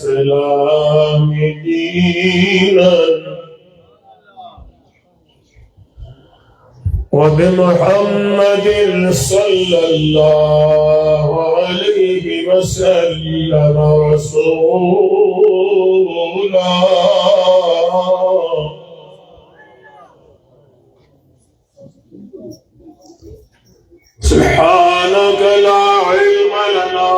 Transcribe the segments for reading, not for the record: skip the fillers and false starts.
وبالإسلام دينا وبمحمد صلى الله عليه وسلم رسولا سبحانك لا علم لنا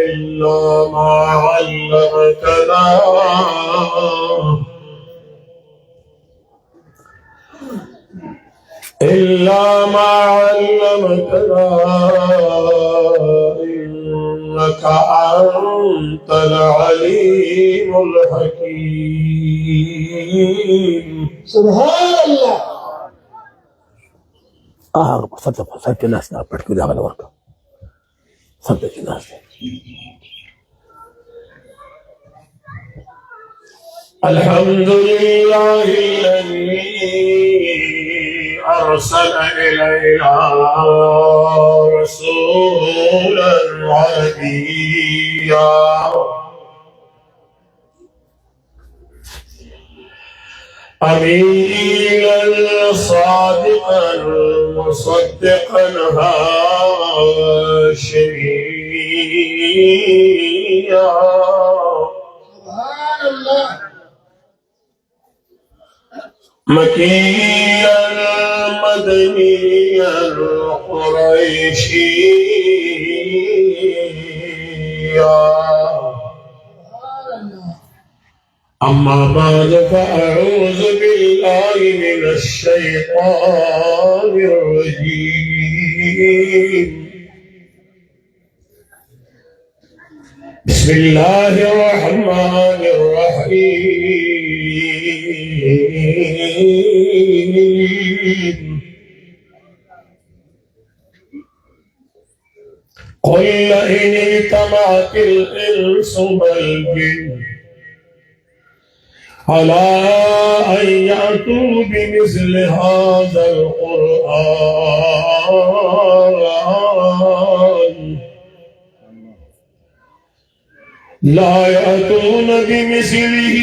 إلا ما علمتنا إنك أنت العليم الحكيم. سبحان الله. सब الناس पढ़ के जाकर वर्क सब الناस الحمد لله الذي أرسل إلينا رسولا عربيا أمينا صادقا مصدقا هاشميا سبحان الله. مكيا مدنيا قريشيا. أما بعد فأعوذ بالله من الشيطان الرجيم. بسم الله الرحمن الرحيم. قل لئن اجتمعت الإنس والجن على أن يأتوا بمثل هذا القرآن لا يأتون بمثله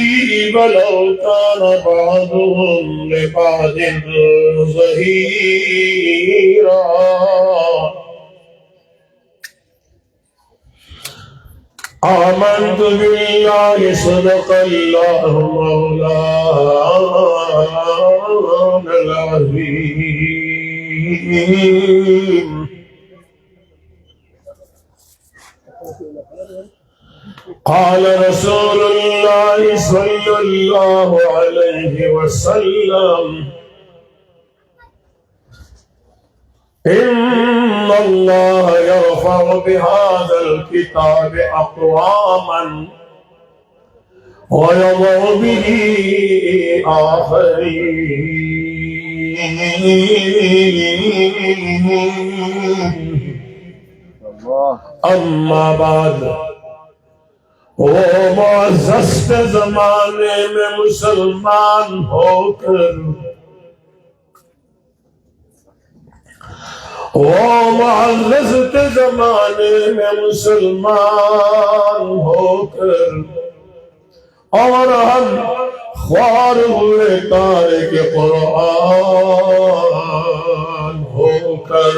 ولو كان بعضهم لبعض ظهيرا. آمنت بالله صدق الله مولانا العظيم. قال رسول الله صلى الله عليه وسلم إن الله يرفع بهذا الكتاب أقواما ويضع به آخرين. أما بعد वो मुअज़्ज़ज़ ज़माने में मुसलमान होकर वो मुअज़्ज़ज़ ज़माने में मुसलमान होकर और हम ख्वार हुए तारिक कुरान होकर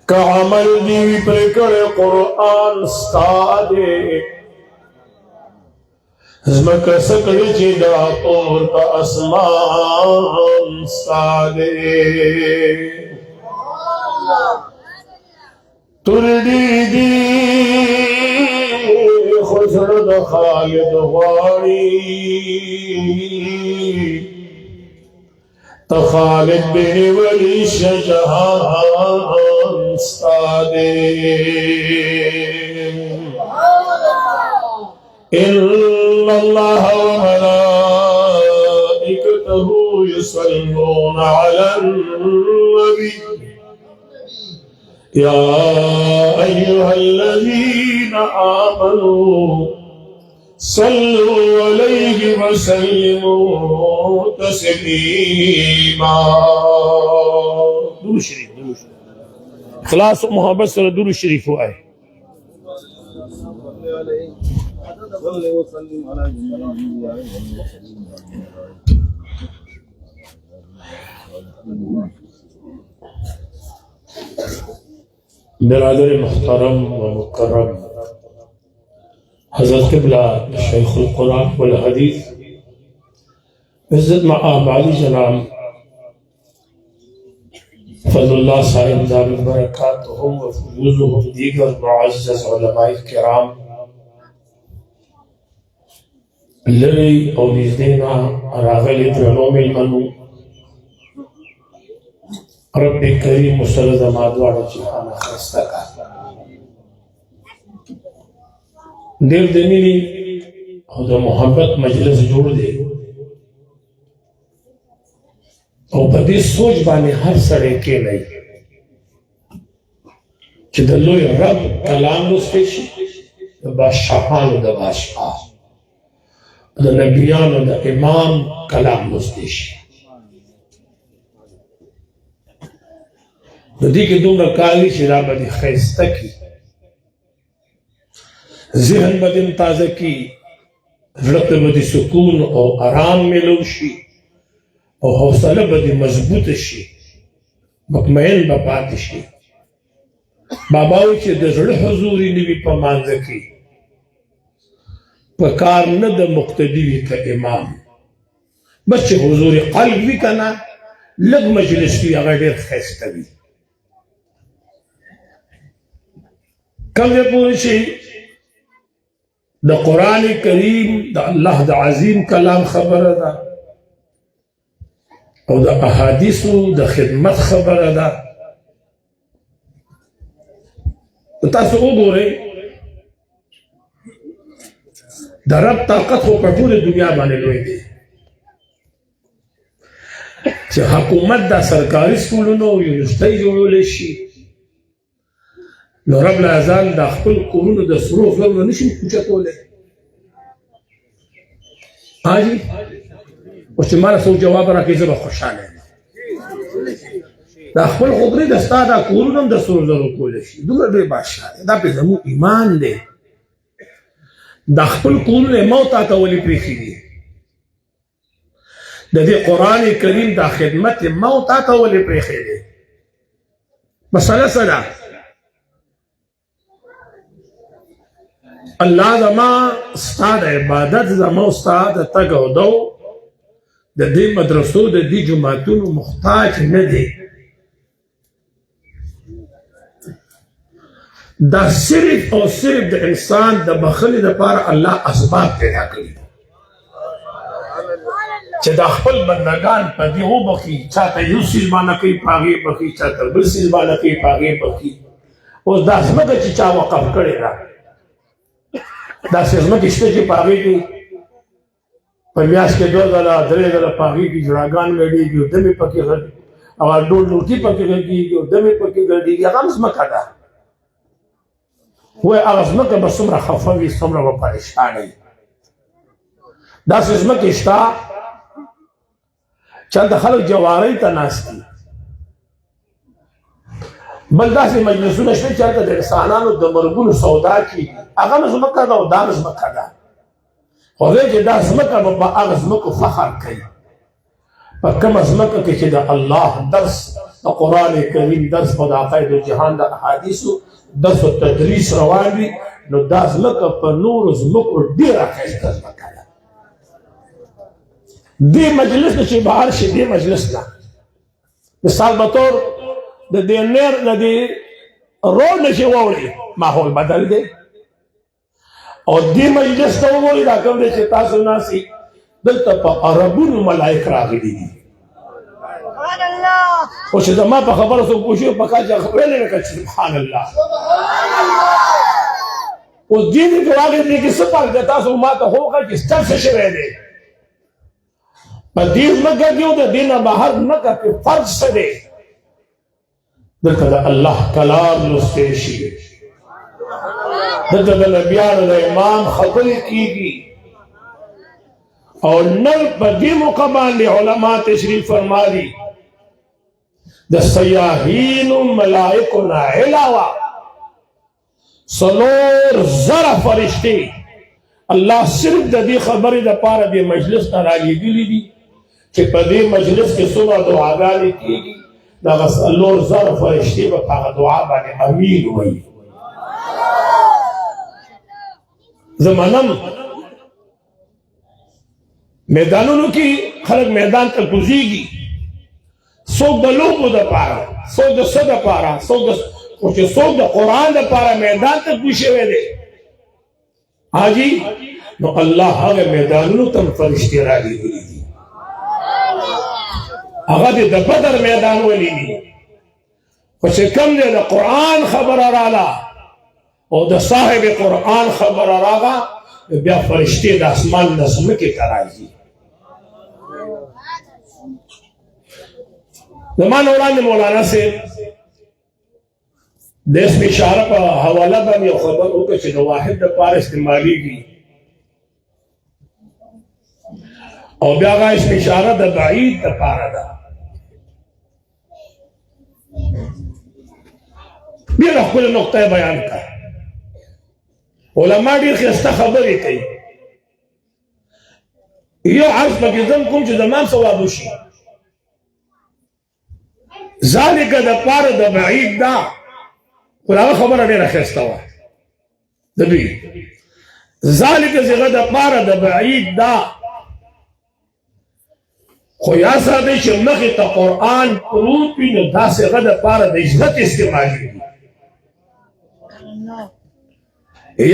कामल दी पर कुरान सादे ज़मक सकड़ जिदा और का आसमान सादे तुरडी दी खुसरद खालिद वाणी तखालिद बिन वली शजहान सादे इन्नल्लाह व मलाइकतहु युसल्लूना अलन नबी या अय्युहल्लज़ीना आमनू सल्लु अलैहि व सल्लिमू तस्लीमा। شریف اخلاص و محبت سره درود شریف وای برادر محترم و مکرم حضرت قبلہ شیخ القرآن والحدیث عزت مآب علی جناب فضل اللہ صاحب دار برکاتہم و فیوزہم دیگر معزز علماء کرام لری او نزدینا راغلی درنو ملمنو رب کریم مسلد مادوار جہانا خستہ کا دیر دمینی خدا محبت مجلس جوڑ دے او بدی سوچ بانے ہر سڑے کے نہیں چی دلوی رب کلام دستیشی دا بادشاہان دا بادشاہ دا نبیان دا امام کلام دستیشی دی که دوم کالی چی را بدی خیسته کی ذہن بدن تازه کی رت بدی سکون او آرام ملوشی او حوصله بدی مضبوط شي مطمئن بپات شي باباوی چې د زړه حضوري نوي په مانځه کې په کار نه د مقتدی وي که امام بس چې حضور قلب وي که نه لږ مجلس وي هغه ډېر ښایسته وي کوم ځای پورې چې د قرآن کریم د الله د عظیم کلام خبره ده او د احادیثو د خدمت خبره ده تاسو وګورئ د رب طاقت خو په ټوله دنیا باندې لوی دی چې حکومت دا سرکاري سکولونه او یونیورسټۍ جوړولی شي نو رب العزال دا خپل کورونه د سرو زرو نه نشي اوچتولی حاجي او چې ماله څوک جواب راکړي زه به خوشحاله یم دا خپل خبرې د ستا دا کورونه هم د سرو زرو کولی شي دومره ډېر بادشاه دی دا پې زموږ ایمان دی دا خپل کورونه یې ما تا ته ولې پرېښي دي د دې قرآن کریم دا خدمت یې ما تا ته ولې پرېښی دی مسله څه ده الله زما ستا د عبادت زما ستا د تګ او دو د دې مدرسو د دې جماعتونو محتاج نه دی دا صرف او صرف د انسان د بخلي دپاره الله اسباب پیدا کړي چې دا خپل بندگان په دې وبخي چاته یو څیز باندې کوي په هغې بخي چاته بل څیز باندې کوي په هغې بخي اوس دا ځمکه چې چا وقف کړې ده داسې ځمکې شته چې په هغې کې په میاشت کې 2 ځله 3 ځله په هغې کې جوړاګان ګډېږي او دمې پکې او ډول لوټي پکې غږېږي او دمې پکې ګډېږي هغه هم ځمکه ده وایي هغه ځمکه به څومره خفه وي څومره به پریشانه وي داسې ځمکې شته چې هلته خلک جوارۍ ته ناست دي بل داسې مجلسونه شته چې هلته د انسانانو د مرګونو سودا کېږي هغه هم ځمکه ده او دا هم ځمکه ده خو دی چې دا ځمکه به په هغه ځمکو فخر کوي په کومه ځمکه کې چې د الله درس د قرآن کریم درس او د عقاید جهان د احادیثو درس او تدریس روان وي نو دا ځمکه په نورو ځمکو ډېره ښایسته ځمکه ده دې مجلس نه چې بهر شي دې مجلس نه مثال به طور د دې نیر د دې روډ نه چې واوړي ماحول بدل دی او دې مجلس ته وګورئ دا کوم دی چې تاسو ناسئ دلته په عربونو ملایک راغلي دي او چې زما په خبره څوک پوه شي په کار چې ویلې وکړه چې سبحان الله اوس دې کې راغلي دي کې څه فرق دی تاسو ما ته ووښه چې ستر څه شوی دی په دې ځمکه کې او د دې نه بهر ځمکه کې فرق څه دی دلته د الله کلام لوستی شي دلته د نبیانو د امام خبرې کېږي او نن په دې موقع باندې علما تشریف فرما دي د سیاحین ملائکو نه علاوه سلور زره فرشتي الله صرف د دې خبرې د پاره د مجلس ته رالیږلي دي چې په دې مجلس کې څومره دعاګانې کېږي دغه سلور زره فرشتي به په هغه دعا باندې امین وایي. زه منم میدانونو کې خلک میدان ته کوزېږي، څوک د لوبو دپاره، څوک د څه دپاره، څوک د قرآن دپاره میدان ته کوز شوی دی. حاجي نو الله هغه میدانونو ته فرشتې رالیږلي دي، هغه دې د بدر میدان ولیدي، خو چې کوم دی د قرآن خبره راله او د صاحب قرآن خبره راغه بیا فرشتې د اسمان نه ځمکې ته راځي. زما نه وړاندې مولانا صاحب د اسم اشاره په حواله باندې یو خبر وکړ چې د واحد دپاره استعمالیږي او بیا هغه اسم اشاره د بعید دپاره ده. بیا د خپله نقطه بیان کړه. علما ډېر ښایسته خبرې کوي. یو عرض پکې زم کوم چې زما ثواب وشي. ذالک دپاره د بعید ده، خو هغه خبره ډېره ښایسته وه د دوی. ذالک صیغه دپاره د بعید ده، خو یا ساتئ چې مخې ته قرآن پروت وي نو دا صیغه دپاره د عزت استعمالېږي.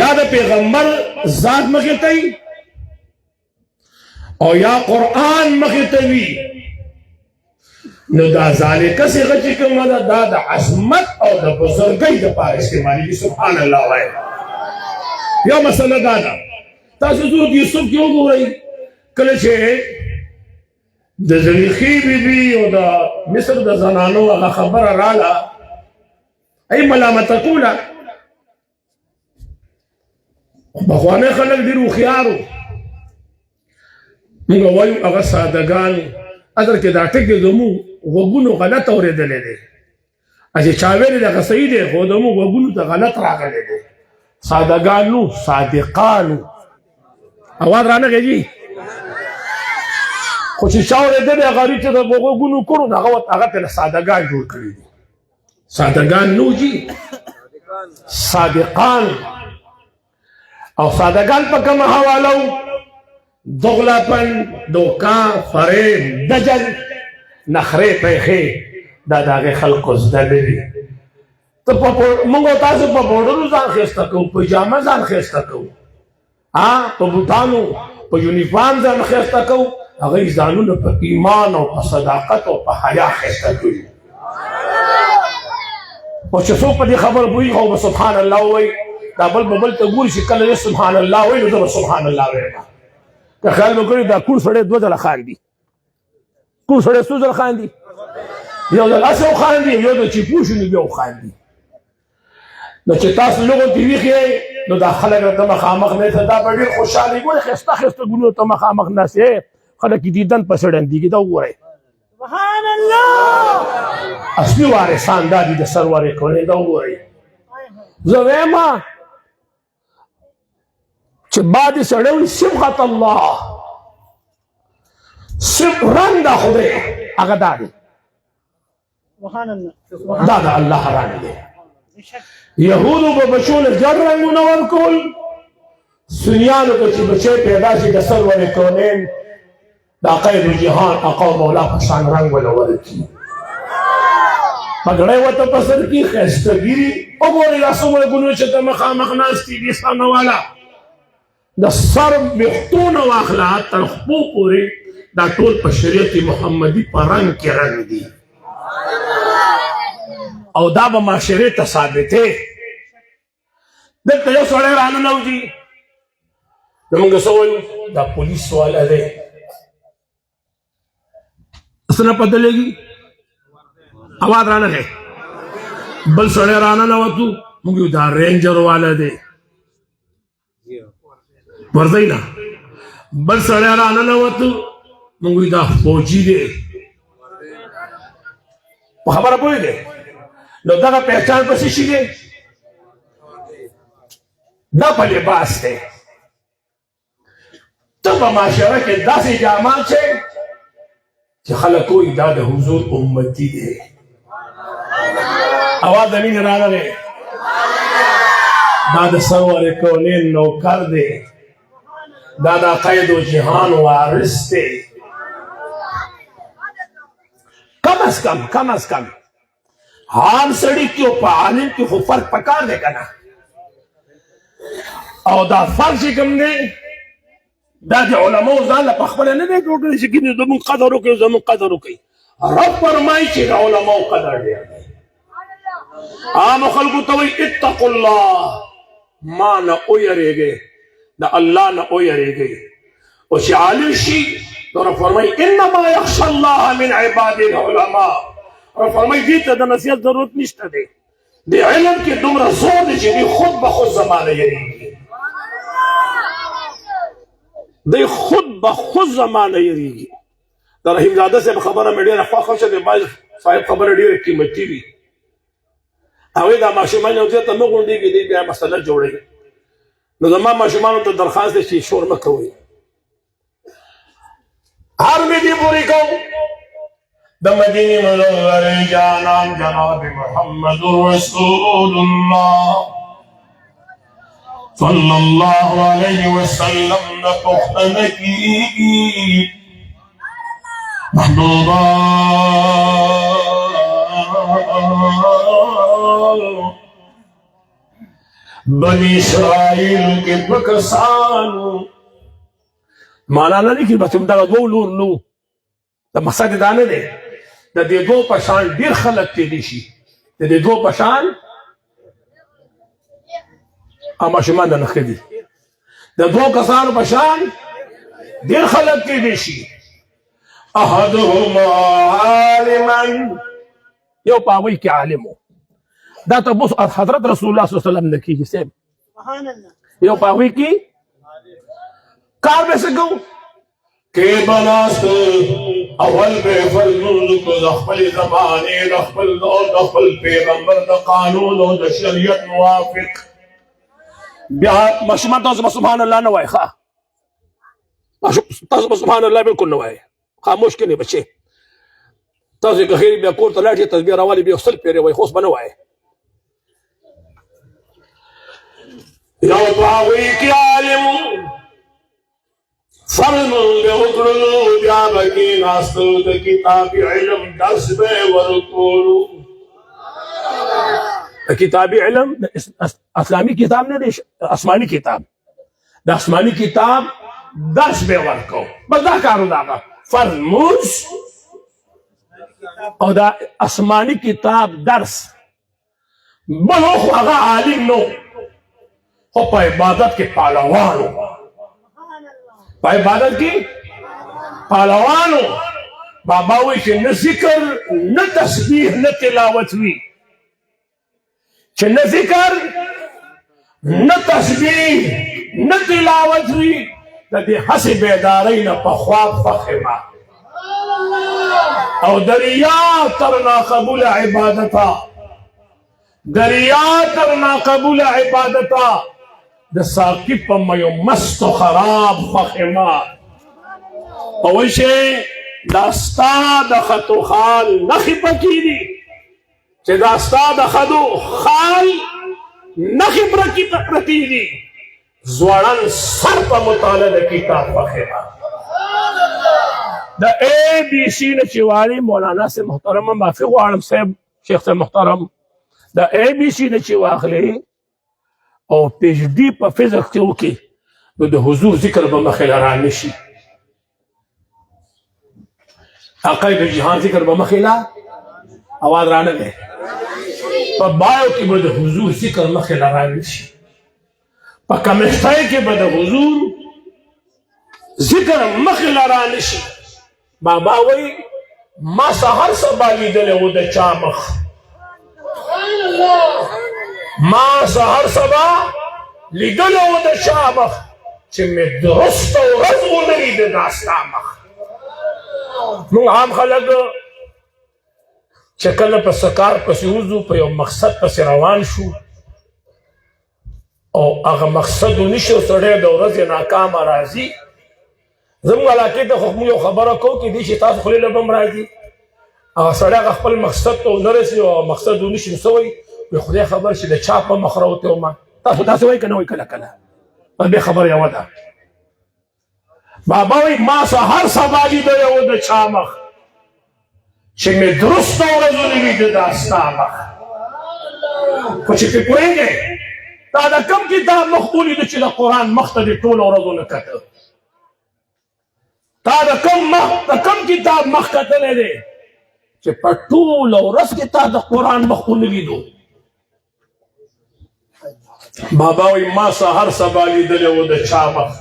یا د پیغمبر ذات مخې ته وي او یا قرآن مخې ته وي نو دا ذالکه صیغه چې کومه ده دا د عظمت او د بزرګۍ دپاره استعمالېږي. سبحان الله وایي. یو مسله دا ده، تاسو سورت یوسف کې وګورئ کله چې د زلیخې بیبي او د مصر د زنانو هغه خبره راله ای ملامته کوله. پخوانی خلک ډېر هوښیار وو، موږ وایو هغه سادهګان اصل کې دا ټکي زموږ غوږونو غلط اورېدلی دی، چې چا ویلې دغه صحیح دی خو زموږ غوږونو ته غلط راغلی دی. سادهګان نو صادقان وو. اواز رانغېږي خو چې چا اورېدلی هغه هغې ته د غوږونو کړو نو هغه ته سادهګان جوړ کړي دي. سادهګان نو جي صادقان. او سادهګان په کومه حواله وو؟ دغلپن، دوکا، فریب، دجل، نخرې پیښې دا د هغې خلقو زده نه دي. موږ تاسو په بوډرو ځان ښایسته کوو، په جامه ځان ښایسته کوو، په بوټانو په یونیفارم ځان ښایسته کوو، هغوی ځانونه په ایمان او په صداقت او په حیا ښایسته کوي. او چې څوک په دې خبر پوهېږي خو به سبحان الله ووایي. دا بل به بل ته ګوري چې کله یې سبحان الله وایي نو زه به سبحان الله وایم. که خیال مو کړی دا کوڼ سړی دوه ځله خاندي، کوڼ سړی څو ځله خاندي؟ یو ځل هسې وخاندي، یو ځل چې پوه شو نو بیا وخاندي. نو چې تاسو لوګو کې ویښ یې نو دا خلک راته مخامخ نه ته دا به ډېر خوشحالي ګورئ ښایسته ښایسته ګلونو ته مخامخ ناست یې خلک یې دیدن پسې ړندېږي. دا وګورئ سبحان الله اصلي وارثان دا دي د سرور کونې. دا وګورئ زه وایم چې بعد سړی وي صبغت الله، رنګ د خدای هغه دا دی، دا د الله رنګ دی. یهودو به بچو له ګډ رنګونه ورکول، سنیانو ته چې بچی پیدا شي د سرور کونین د قید جهان آقا مولا په شان رنګ وله ورکړي، پګړۍ ورته په سر کې ښایستهګي. وګورئ دا څومره ګلونه چې ته مخامخ ناست دي دې سامه والا د سر ویښتونه واخله تر خپو پورې دا ټول په شریعت محمدي په رنګ کې رنګ دي او دا به معاشرې ته ثابتې. دلته یو سړی راننوځي نو موږ څه وایو دا پولیس والا دی، څه نه پته لګي اواز رانغی. بل سړی راننوتو موږ وایو دا رینجر والا دی، ورځئ نه. بل سړی راننوتو موږ وایو دا فوجي دی. خبره پوه دی نو دغه پہچان پسې شي دی دا په لباس دی ته په معاشره کې داسې جامه چې خلک وایي دا د حضور امتي دی आवाज अमीन राना ने दादा सरवर कौनेन नौकर दे दादा कैदो जहान वारिस थे कम अज कम हाल सड़ी के ऊपर आलिम के फर्क पकार दे करना और दा फर्क कम ने दादी उलमाओ जान पखबल ने दे को कि जमन कदर के रब फरमाई कि उलमाओ कदर दे आम खल्कु तवई इत्तकुल्लाह मा न ओयरेगे द अल्लाह न ओयरेगे और आलिम शी तो रब फरमाई इन्नमा यख्शल्लाह मिन इबादिल उलमा और फरमाई दी त नसीहत जरूरत निश्त दे दे इल्म के दुमरा जोर दे जी खुद बखुद जमाने यरीगी दे खुद बखुद जमाने यरीगी द रहीमजादा से खबर मीडिया रखा खुश दे बाज साहिब खबर डी कीमती भी اوی دا ماشومان یو ځای ته نه غونډېږي دی بیا مسله جوړوي نو زما ماشومانو ته درخواست دی چې شور مه کوئ هر مې دې پورې کوم د مدینې منورې جانان جناب محمد رسول الله صلی الله علیه وسلم نه پوښتنه کېږي محبوبا बनी इसराइल के बकसानू माना ना नहीं कि बस तुम दो लूर लू तो मकसद दाने दे दे दो पशान डीर खलक के दिशी दे दो पशान अमा शुमान न खदी दे दो कसान पशान डीर खलक के दिशी अहदहुमा आलिमन यो पावी के आलिमो دا ته بص حضرت رسول الله صلی الله علیه وسلم نے کی سے سبحان اللہ یو پاوی کی کار میں سے گو کہ بناست اول به فرض کو خپل زمانه خپل دور خپل پیغمبر د قانون او د شریعت موافق بیا مشمت سبحان الله نه وای ښا تاسو سبحان الله بالکل نه وای خاموش کړي بچي تاسو که خیر بیا کور ته لاړ شئ تسبیح راوالي بیا وصل پیری وای خوش بنه وای یو پاوی کی عالم فرم بے اکرلو بیا بکی ناستو دا کتاب علم درس بے ورکولو کتاب علم اسلامی کتاب نے آسمانی کتاب دا آسمانی کتاب درس بے ورکو بس دا کارو داغا فرموز او دا آسمانی کتاب درس بلو خواغا عالم نو پا عبادت کے پالوانو پا عبادت کی پالوانو باباوی چھ نہ ذکر نہ تسبیح نہ تلاوت ہوئی چھ نہ ذکر نہ تسبیح نہ تلاوت ہوئی دی حسی بیداری نہ پا خواب فخما او دریا ترنا قبول عبادتا دریا ترنا قبول عبادتا د ساقی په مې مست خراب فخما اوشه داستا د خطو خال نخي پکېدي چې داستا د خدو خال نخي پکېدي زوړن سر په مطالعه کتاب فخما د اے بی سی نه چوالي مولانا سے محترم مافق عالم صاحب شیخ سے محترم د اے بی سی نه چواخلي او پی ایچ ڈی په فزکس کې وکړي نو د حضور ذکر به مخې له رانشي عقاید جهان ذکر به مخې له आवाज رانه دی په بایو کې به د حضور ذکر مخې له رانشي په کمښتۍ کې به د حضور ذکر مخې له رانشي بابا وایي ما سهار سبا لیدلی و د چا مخ ما سهر سبا لیدلو د چا مخ چې مې درست ورځ ونه لیده دا ستا مخ موږ عام خلک چې کله په سکار پسې وځو په یو مقصد پسې روان شو او هغه مقصد ونشو سړی د ورځې ناکامه راځي. زموږ علاقې ته خو موږ یو خبره کوو چې دې چې تاسو خولې له به هم راځي هغه سړی هغه خپل مقصد ته ونه رسي او مقصد ونشي نو څه وایي وایي خدای خبر چې د چا په مخ راوتی وم. تاسو داسې وایي که نه وایي کله کله دې خبره یوه ده. بابا وایي ما سهار سبا لیده یو د چا مخ چې مې درسته ورځونه لیده دا ستا مخ. خو چې پرې پوهېږې تا د کوم کتاب مخ ولیده چې د قرآن مخ ته دې ټوله ورځونه کته؟ تا د کوم کتاب مخ کتلی دی چې په ټوله ورځ کې تا د قرآن مخ ونه لیدو؟ بابا وایي ما سهار سبا لیدلی و د چا مخ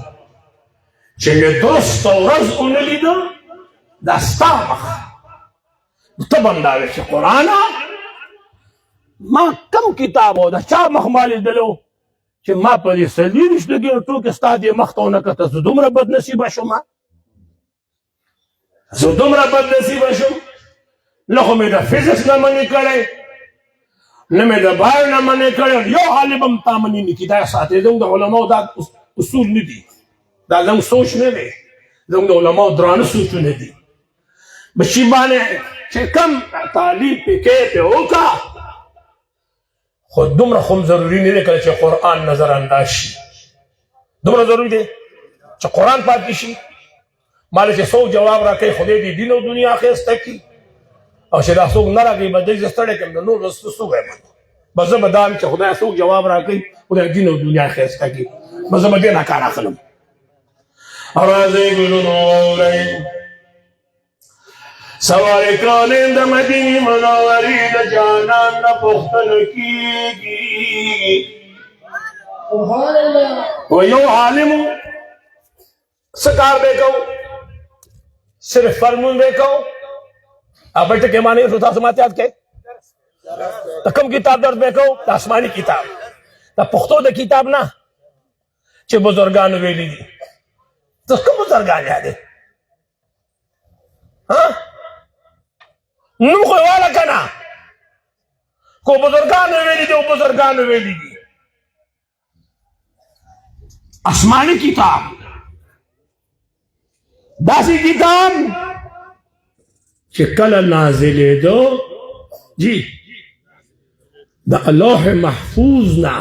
چې مې درسته ورځ ونه لیده دا ستا مخ. ته به هم دا وایې چې قرآنه ما کم کتاب و د چا مخ ما لیدلی و چې ما په دې څلېرویشتو ګېټو کې ستا دې مخ ته ونه کته. زه دومره بدنصیبه شوم نه خو مې د فزیکس نه منې کړی نه مې د بایو نه منې کړی. یو عالم هم تا منې نه کړي. دا ساتې زموږ د علماو دا اصول نه دي دا زموږ سوچ نه دی زموږ د علماو درانه سوچونه دي. بچي باندې چې کم تعلیم پکې پې وکړه خو دومره خو هم ضروري نه دی کله چې قرآن نظر انداز شي. دومره ضروري دی چې قرآن پاتې شي. ماله چې څوک جواب راکوي خدای دې دین او دنیا ښایسته کړي او چې دا څوک نه راکوي به دی زه ستړی کړم د نور څه وایم. بس زه به دا وایم چې خدای څوک جواب راکوي خدای دین او دنیا ښایسته کړي بس زه به دې نه کار اخلم. راځئ ګلونو واورئ سوال کولې د مدینې منورې د جانان نه پوښتنه کېږي. و یو عالم څه کار به کوو صرف فرمون به کوو. اب ټکې معنی شو تاسو ماته یاد کړئ د کوم کتاب درس به کوو د آسماني کتاب د پښتو د کتاب نه چې بزرګانو ویلي دي. ته کوم بزرګان یادې نوم خو یې واله که نه کو بزرګانو ویلي دي او بزرګانو ویلي دي. آسماني کتاب داسې کتاب چې کله نازلېدو جی د لوح محفوظ نه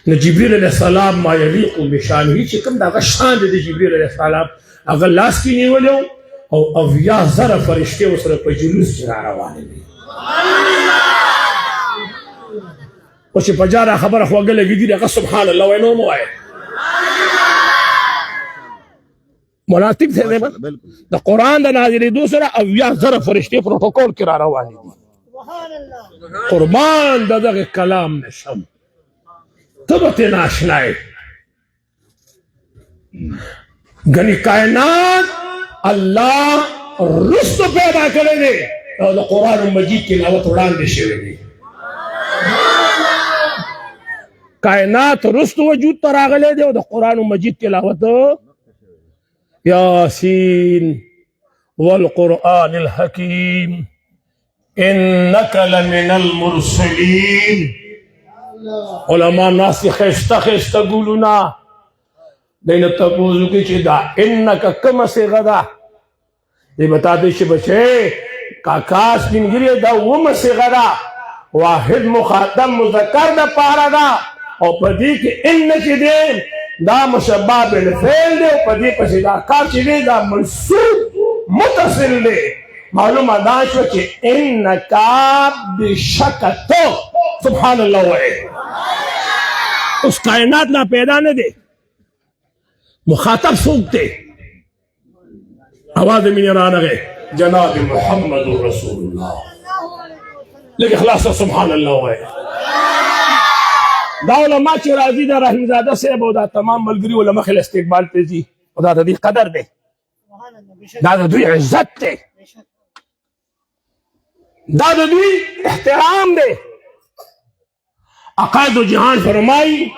نو جبریل علیه السلام ما یلیق بشانه چې کوم د هغه شان دی د جبریل علیه السلام هغه لاس کې نیولی او 80,000 فرشتې ورسره په جلوس کې راروانې وي. خو چې په جاره خبره خوږه لګېدي هغه سبحان الله وایي نور مه وایه. مولانا ټیک دی د قرآن د نازلېدو سره 80,000 فرشتې پروټوکول کې راروانې دي. قربان د دغه کلام نشم ته به ترې ناشنا یې. ګنې کائنات الله رستو پیدا کړی دی او د قرآن مجید تلاوت وړاندې شوی دی. کائنات رستو وجود ته راغلی دی او د قرآن مجید تلاوت یاسین والقرآن الحکیم انک لمن المرسلین. علماء ناس خیسته خیسته ګلونه دی نه تپوس وکړي چې دا انک کومه صیغه ده دی به تا ته چې بچی کاکا سپینګیري دا اومه صیغه ده واحد مخاطب مذکر دپاره ده او په دې کې ان چې دی دا مشبه بالفعل دی او په دې پسې دا کار چې دی دا منصوب متصل دی. معلومه دا شوه چې انک بشک تو سبحان الله وایي. اوس کائنات لا پیدا نه دی مخاطب څوک دی؟ आवाज مینې رانغی جناب محمد رسول الله. لږ اخلاص سبحان الله وایي. دا علما چې راځي د رحیم زاده صاحب او دا تمام ملګري علما خل استقبال ته ځي او دا د دې قدر دی دا د دوی عزت دی دا د دوی احترام دی. عقاید و جهان فرمایي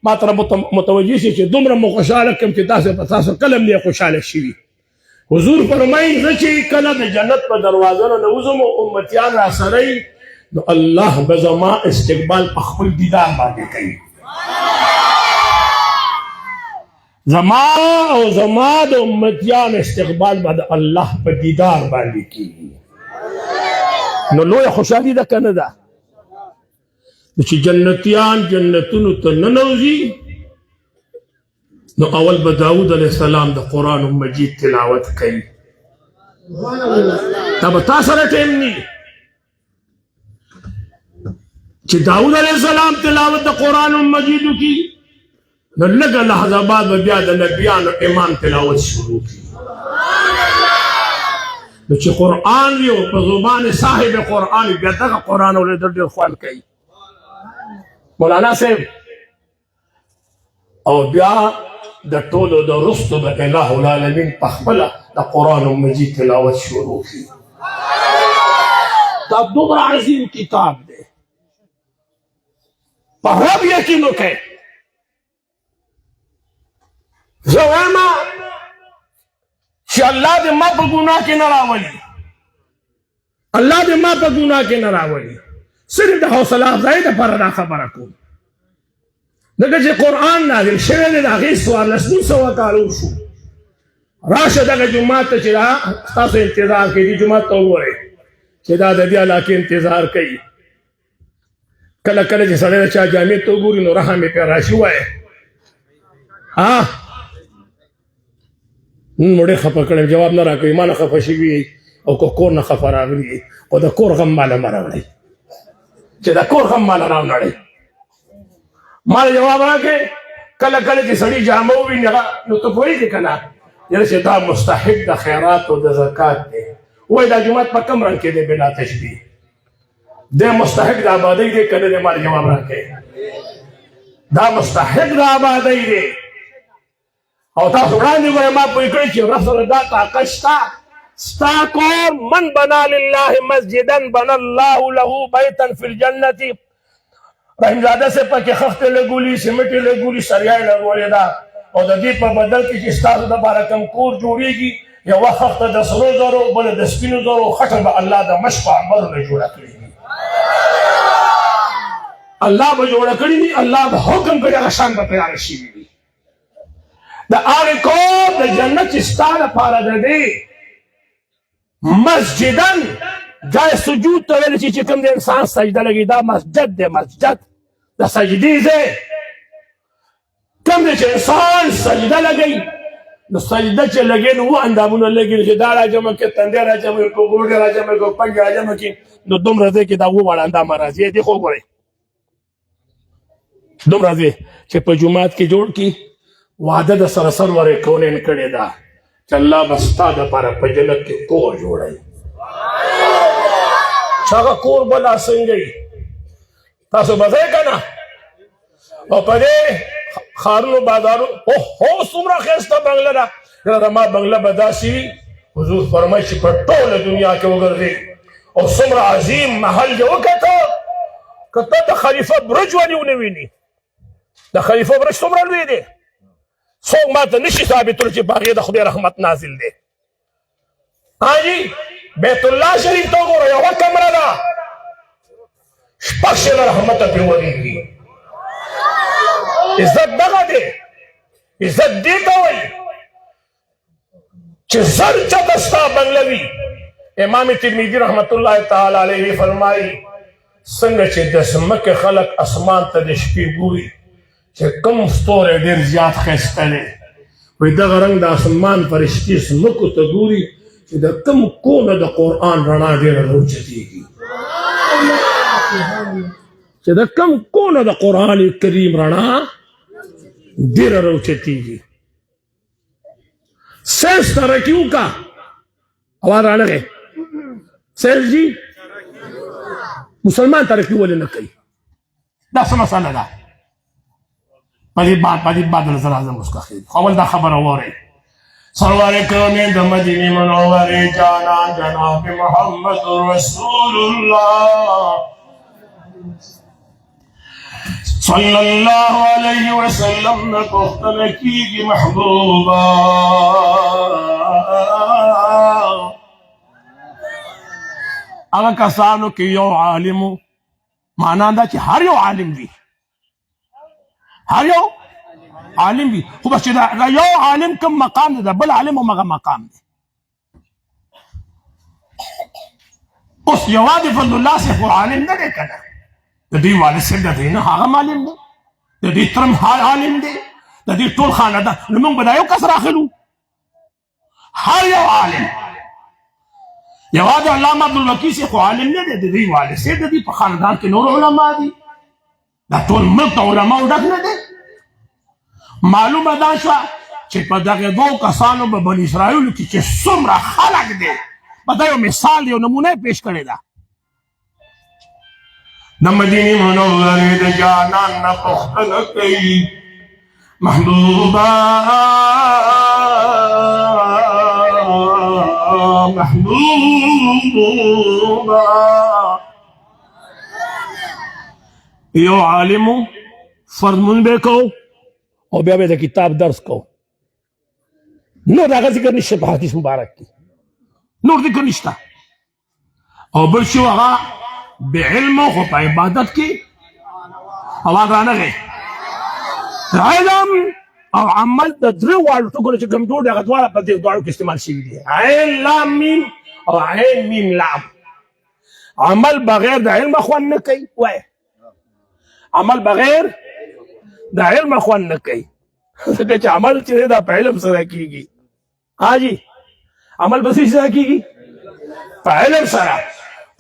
ما ته متوجه شي چې دومره مو خوشحاله کړم چې تاسو په تاسو کله هم نه خوشحاله شوي حضور فرمایي زه چې کله د جنت په دروازه نه نوځم او امتیان را سره وي نو الله به زما استقبال په خپل دیدار باندې کوي زما او زما د امتیان استقبال به د الله په دیدار باندې کیږي نو لویه خوشحالي ده که نه ده چې جنتیان جنتونو ته ننوځي نو اول به داود علیه السلام د قرآن مجید تلاوت کوي دا به تا سره ټیم ني چې داود علیه السلام تلاوت د قرآن مجید وکړي نو لږه لحظه بعد به بیا د نبیانو امام تلاوت شروع کړي نو چې قرآن وي او په زبان صاحب قرآن وي بیا دغه قرآن اورېدل ډېر خوند کوي مولانا صاحب او بیا د ټولو د وروستو به اله العالمین په خپله د قرآن مجید تلاوت شروع کړي دا دومره عظیم کتاب دی په رب یقین وکړئ زه وایم چې الله دې ما په ګناه کې نه راولي الله دې ما په ګناه کې نه راولي صرف د حوصله افزایۍ دپاره دا خبره کوم ځکه چې قرآن نازل شوی دی د هغې 1400 کاله وشو راشه دغه جومات ته چې ستاسو انتظار کوي دې جومات ته وګورئ چې دا د دې علاقې انتظار کوي کله کله چې سړی د چا جامې ته وګوري نو رحم یې پرې راشي وایه نن مو ډېر خفه کړی جواب نه راکوي ما نه خفه شوي او که کور نه خفه راغلي خو د کور غم ماله مه راوړئ چې د کور غم ماله راونړئ ما جواب راکړئ کله کله چې سړي جامه وویني نو ته پوهېږې که نه یاره چې دا مستحق د خیرات او د زکات دی وایي دا جومات په کوم رنګ کې دی بلا تشبیه دی مستحق د آبادۍ دی که نه دی ما جواب راکړئ دا مستحق د آبادۍ دی او تاسو وړاندې ګورئ ما پوه کړئ چې رب سره دا طاقت شته ستا کور من بنا لله مسجدا بنا الله له بیتا فی الجنة رحمزاده سے پکې خښتې لګولي سیمټې لګولي سریای لګولې ده او د دې په بدل کې چې ستاسو دپاره کوم کور جوړېږي یوه خښته د سرو زرو بله د سپینو زرو خټه به الله د مشق په عملو نه جوړه کړې وي الله به جوړه کړې وي الله به حکم کړي هغه شان به تیاره شوي وي د هغې کور د جنت چې ستا دپاره د دې مسجدن جای سجود ته ویل چې کوم د انسان سجده لګي دا مسجد دی مسجد د سجدې ځای کوم دی چې انسان سجده لګوي نو سجده چې لګوي نو اووه اندامونه لګي چې دا راجمع کړي تندی راجمع کړي ګوډې راجمع کړي پنجې راجمع کړي نو دومره ځای کې دا اووه واړه اندامه راځي دې خو وګورئ دومره ځای چې په جومات کې جوړ کړي وعده د سره سرورې کونین کړې ده چې الله به ستا دپاره په جنت کې کور جوړوي چې هغه کور به لا څنګه وي تاسو به ځئ که نه او په دې ښارونو بازارو اوهو څومره ښایسته بنګله ده یاره زما بنګله به داسې وي حضور فرمایي چې په ټوله دنیا کې وګرځې او څومره عظیم محل دې وکته که ته د خلیفه برج ولې ونه ویني د خلیفه برج څومره لوی دی څوک ما ته نشي ثابتولی چې په هغې د خدای رحمت نازل دی حاجي بیت الله شریف ته وګوره یوه کمره ده شپږ شله رحمته پرې ورېږي عزت دغه دی عزت دې ته وایي چې زر چته ستا بنګله وي امام ترمذي رحمت الله تعالی علیه فرمایي څنګه چې د ځمکې خلک اسمان ته د شپې ګوري چې کوم ستوری ډېر زیات ښایسته دی وایي دغه رنګ د اسمان فرشتې ځمکو ته ګوري چې د کوم کونه د قرآن رڼا ډېره راوچتېږي چې د کوم کونه د قرآن کریم رڼا ډېره راوچتېږي ساینس ترقي وکړه اواز رانغی ساینس جي مسلمان ترقي ولې نه کوي دا څه مسله ده په دې بعد نظر اعظم مستخید اول دا خبره واورئ سرور کونین د مدینې منورې جانان جناب محمد رسول الله صلی اللہ علیہ وسلم نے پختن کی محبوبہ اگر کسانو کی یو عالمو مانا دا چی ہر یو عالم دی ہر یو عالم دی خوب اچھی دا یو عالم کم مقام دی دا بل عالم و مغا مقام دی اس یواد فضل اللہ سے خور عالم دا دے کنا دا دی والد سے دا دینا حاغم عالم دی دا دی ترم عالم دی دا دی طول خانہ دا لمن بدایو کس راخلو ہر یو عالم یواد علامہ عبدالوکی سے خو عالم نے دے دی والد سے دا دی پا خاندان کے نور علماء دی دا طول ملک علماء ڈک نے دے معلوم ادا شوا چھ پا داگے دو کسانو با بنی اسرائیل کی چھ سمرا خلق دے بتایو مثال دیو نمونہ پیش کرے دا نمدینی منوری دا جانان نا پختن کئی محبوبہ محبوبہ یو عالمو فرد منبے کو اور بیا بے کتاب درس کو نور دا ذکر نشتا پا حدیث مبارک کی نور ذکر نشتا اور بلشو آغا بے علم و پا عبادت کی آواز رانا گئے علم او عمل د درو واړو ټکو چې کوم ډوډۍ هغه دواړه په دې دواړو کې استعمال شوي دي عین لام میم او عین میم لام عمل بغیر د علم خوند نه کوي وایي عمل بغیر د علم خوند نه کوي ځکه چې عمل چې دا په علم سره کېږي ها جی عمل په څه سره کېږي په علم سره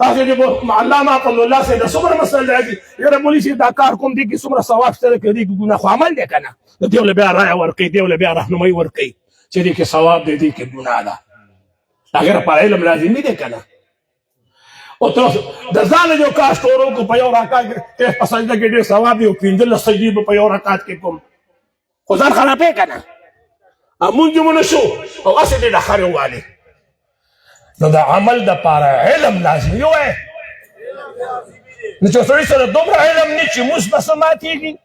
تاسو چې علامه فضل الله سے د څومره مسله راځي یاره مولوي صاحب دا کار کوم دی کې څومره ثواب شته کې دی ګناه خو عمل دی که نه د دې له بیا رایه ورکوي دې له بیا رهنمایي ورکوي چې دې کې ثواب دی دې کې ګناه ده هغې لپاره علم لازمي دی که نه او تاسو د ځانه جو کار شروع کو په یو رکعت کې په سجده کې ډېر ثواب دی او 15 سجدې به په یو رکعت کې کوم خو ځان خرابوې که نه مونځ مو نه شو او هسې دې د خرې والې نو دا عمل دا پارا علم لازم یو ہے نو چې سړی سره دومره علم نه چې موس به څه ماتېږي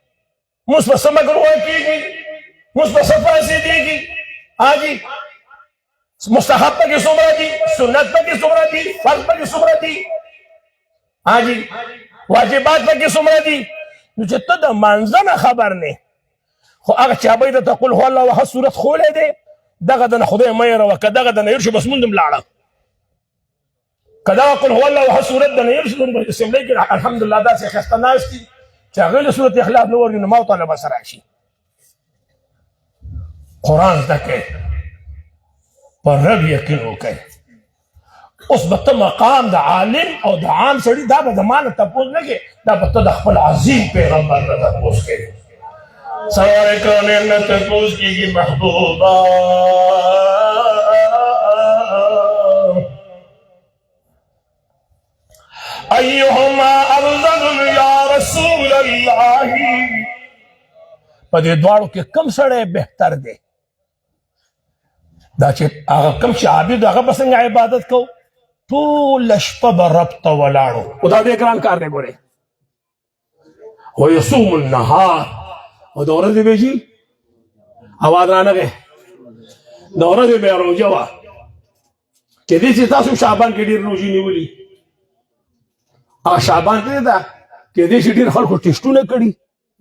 موس به څه مګروه کېږي موس به څه فاسدېږي حاجي مستحب پکې څومره دي سنت پکې څومره دي فرض پکې څومره دي حاجي واجبات پکې څومره دي نو چې ته د مانځه نه خبر نه خو هغه چا به درته قل هو الله احد صورت خولی دی دغه د نه خدای مه یېروه که دغه د نه هېر شو بس مونږ هم لاړه کدا قل هو الله احد صورت د نه هېر شو اسمبلی کې الحمدلله داسې ښایسته ناست دي چې هغې له صورت اخلاف نه ورغلي نو ما ورته بس راشي قرآن زده کوئ پر رب یقین وکړئ اوس به ته مقام د عالم او د عام سړي دا به زما نه تپوس نه کوې دا به ته د خپل عظیم پیغمبر نه تپوس کوې سوار کونین نه تپوس کېږي محبوبه ایهما افضل یا رسول الله په دې دواړو کې کوم سړی بهتر دی دا چې هغه کوم چې عابد هغه به څنګه عبادت کو ټوله شپه به رب ته ولاړو خو دا ډېر ګران کار دی ګورې ویصوم النهار او د ورځې به جي اواز رانغی د ورځې به یې روژه وه کېدای چې تاسو شعبان کې ډېر روژې نیولي هغه شعبان کې ده کېدای شي ډېر خلکو ټېسټونه کړي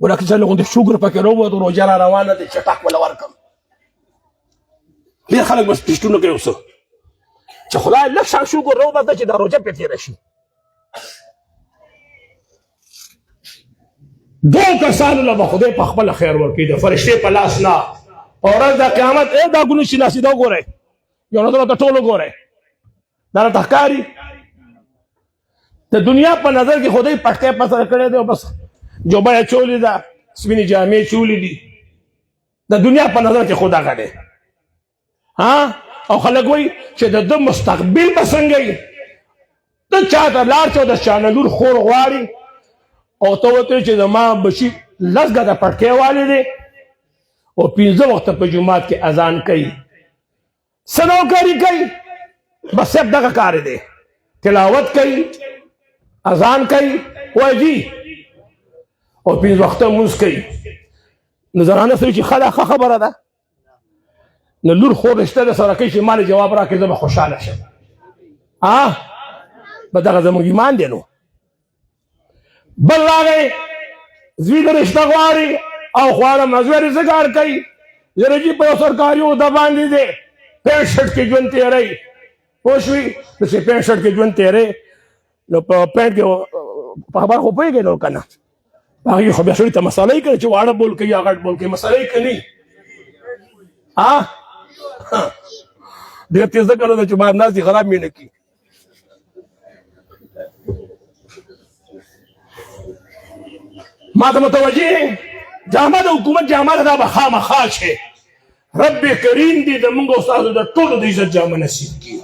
ولکه چې غوندې شوګر پکې راووتو روژه را روانه دی چټک وله ورکړم ډېر خلک بس ټېسټونه کوي اوس چې خدای لږ شان شوګر راوباسه چې دا روژه پرې تېره شي دو کسانو له به خدای په خپله خیر ورکوي د فرشتې په لاس نه په ورځ د قیامت دا ګلو شناسي دا وګورئ یو نظر ورته ټول وګورئ دا راته ښکاري د دنیا په نظر کې خدای پټکی په سره کړی دی او بس جوبه یې چولې ده سپینې جامې چولې دي د دنیا په نظر کې خو دغه دی ها او خلک وایي چې د ده مستقبل به څنګه وي ته چا ته لاړ چې د چا نه لور خور غواړي او ته ورته چې زما بچي لس ګټه پټکی والی دی او 15 وخته په جومات کې اذان کوي څه نوکري کوي بس صرف دغه کار دی تلاوت کوي اذان کوي وایي جی او پنځه وخته لمونځ کوي نو زنانه سوی چې ښه خبره ده نو لور خور رشته د سره کوي چې ما له جواب راکړي زه به خوشحاله شم به دغه زموږ ایمان دی نو بل راغی زوی د رشته غواړي او خواره مزوی روزګار کوي یاره جي په یو سرکاري عهده باندې دی پینټ شرټ کې ژوند تېروي پوه شوي نو چې پینټ شرټ کې ژوند تېروي نو په پینټ کې په خبره خو پوهېږئ نو که نه هغې خو بیا سړي ته مسله یې کوي چې واړه بول کوي یا غټ بول کوي مسله یې کوي ډېر تېز ځکه نه ده چې باید ناست دي خراب مې نه کړي ما ته متوجه جامه د حکومت جامه ده دا به خامخا شي رب کریم دې د موږ استادو د ټولو د عزت جامه نصیب کړي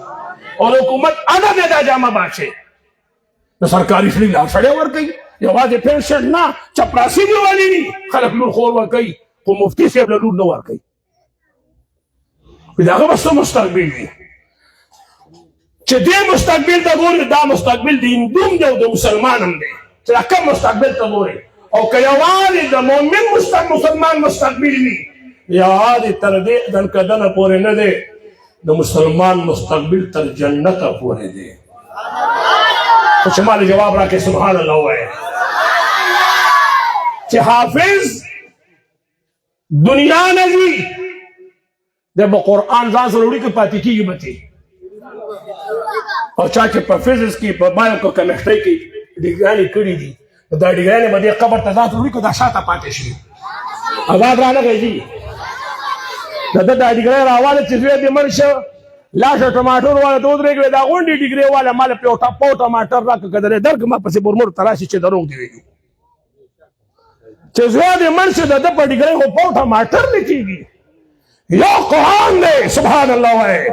او د حکومت ادب یې دا جامه باچي د سرکاري فلم لار سړی ورکوي یوازې پنشن نه چپراسی نیولي دي خلک لور خور ورکوي خو مفتي صاحب له لور نه ورکوي د هغه به څه مستقبل وي چې دې مستقبل ته ګوري دا مستقبل د هندوم دی او د مسلمان هم دی چې دا کوم مستقبل ته ګوري او که یوازې د مؤمن مسلمان مستقبل وي یوازې تر دې دنکدنه پورې نه دی د مسلمان مستقبل تر جنته پورې دی خو چې ما له جواب راکړې سبحان الله ووایه چې حافظ دنیا نه ځي د به قرآن ځان سره وړي که پاتې کېږي به او چا چې په فزکس کې په بایو کې کیمسټرۍ کې ډګرانې کړي دي دا ډګرانې به دې قبر ته ځان سره وړي که دا شاته پاتې شي آواز رانغی جي د ده دا ډګری راواله چې زوی دې مړ شه لاشه ټماټر والا ته ودرېږي دا غونډې ډګرې والا ما له پو ټماټر راکړه که درې درکړه ما پسې برمر ته راشي چې دروغ دې ویلي چې زوی دې مړ شه د ده په ډګری خو پو ټماټر نه کېږي یو قرآن دی سبحان الله وایي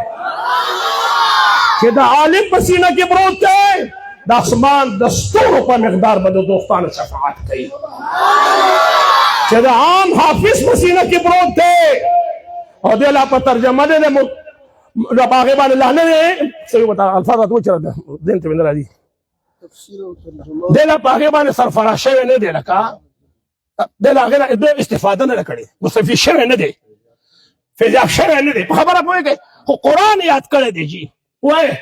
چې د عالم په سینه کې پروت دی د اسمان د ستورو په مقدار به د دوستانو شفاعت کوي چې د عام حافظ په سینه کې پروت دی او دې لا په ترجمه دی د هغې باندې لا نه دی څه ورته الفاظ راته وچره ده ذهن ته مې نه راځي دې لا په هغې باندې سرفراز شوی نه دی لکه دې له هغې نه استفاده نه ده کړې مستفید شوی نه دی فیضیاب شوی نه دی په خبره پوهېږئ خو قرآن یاد کړی دی جي وایې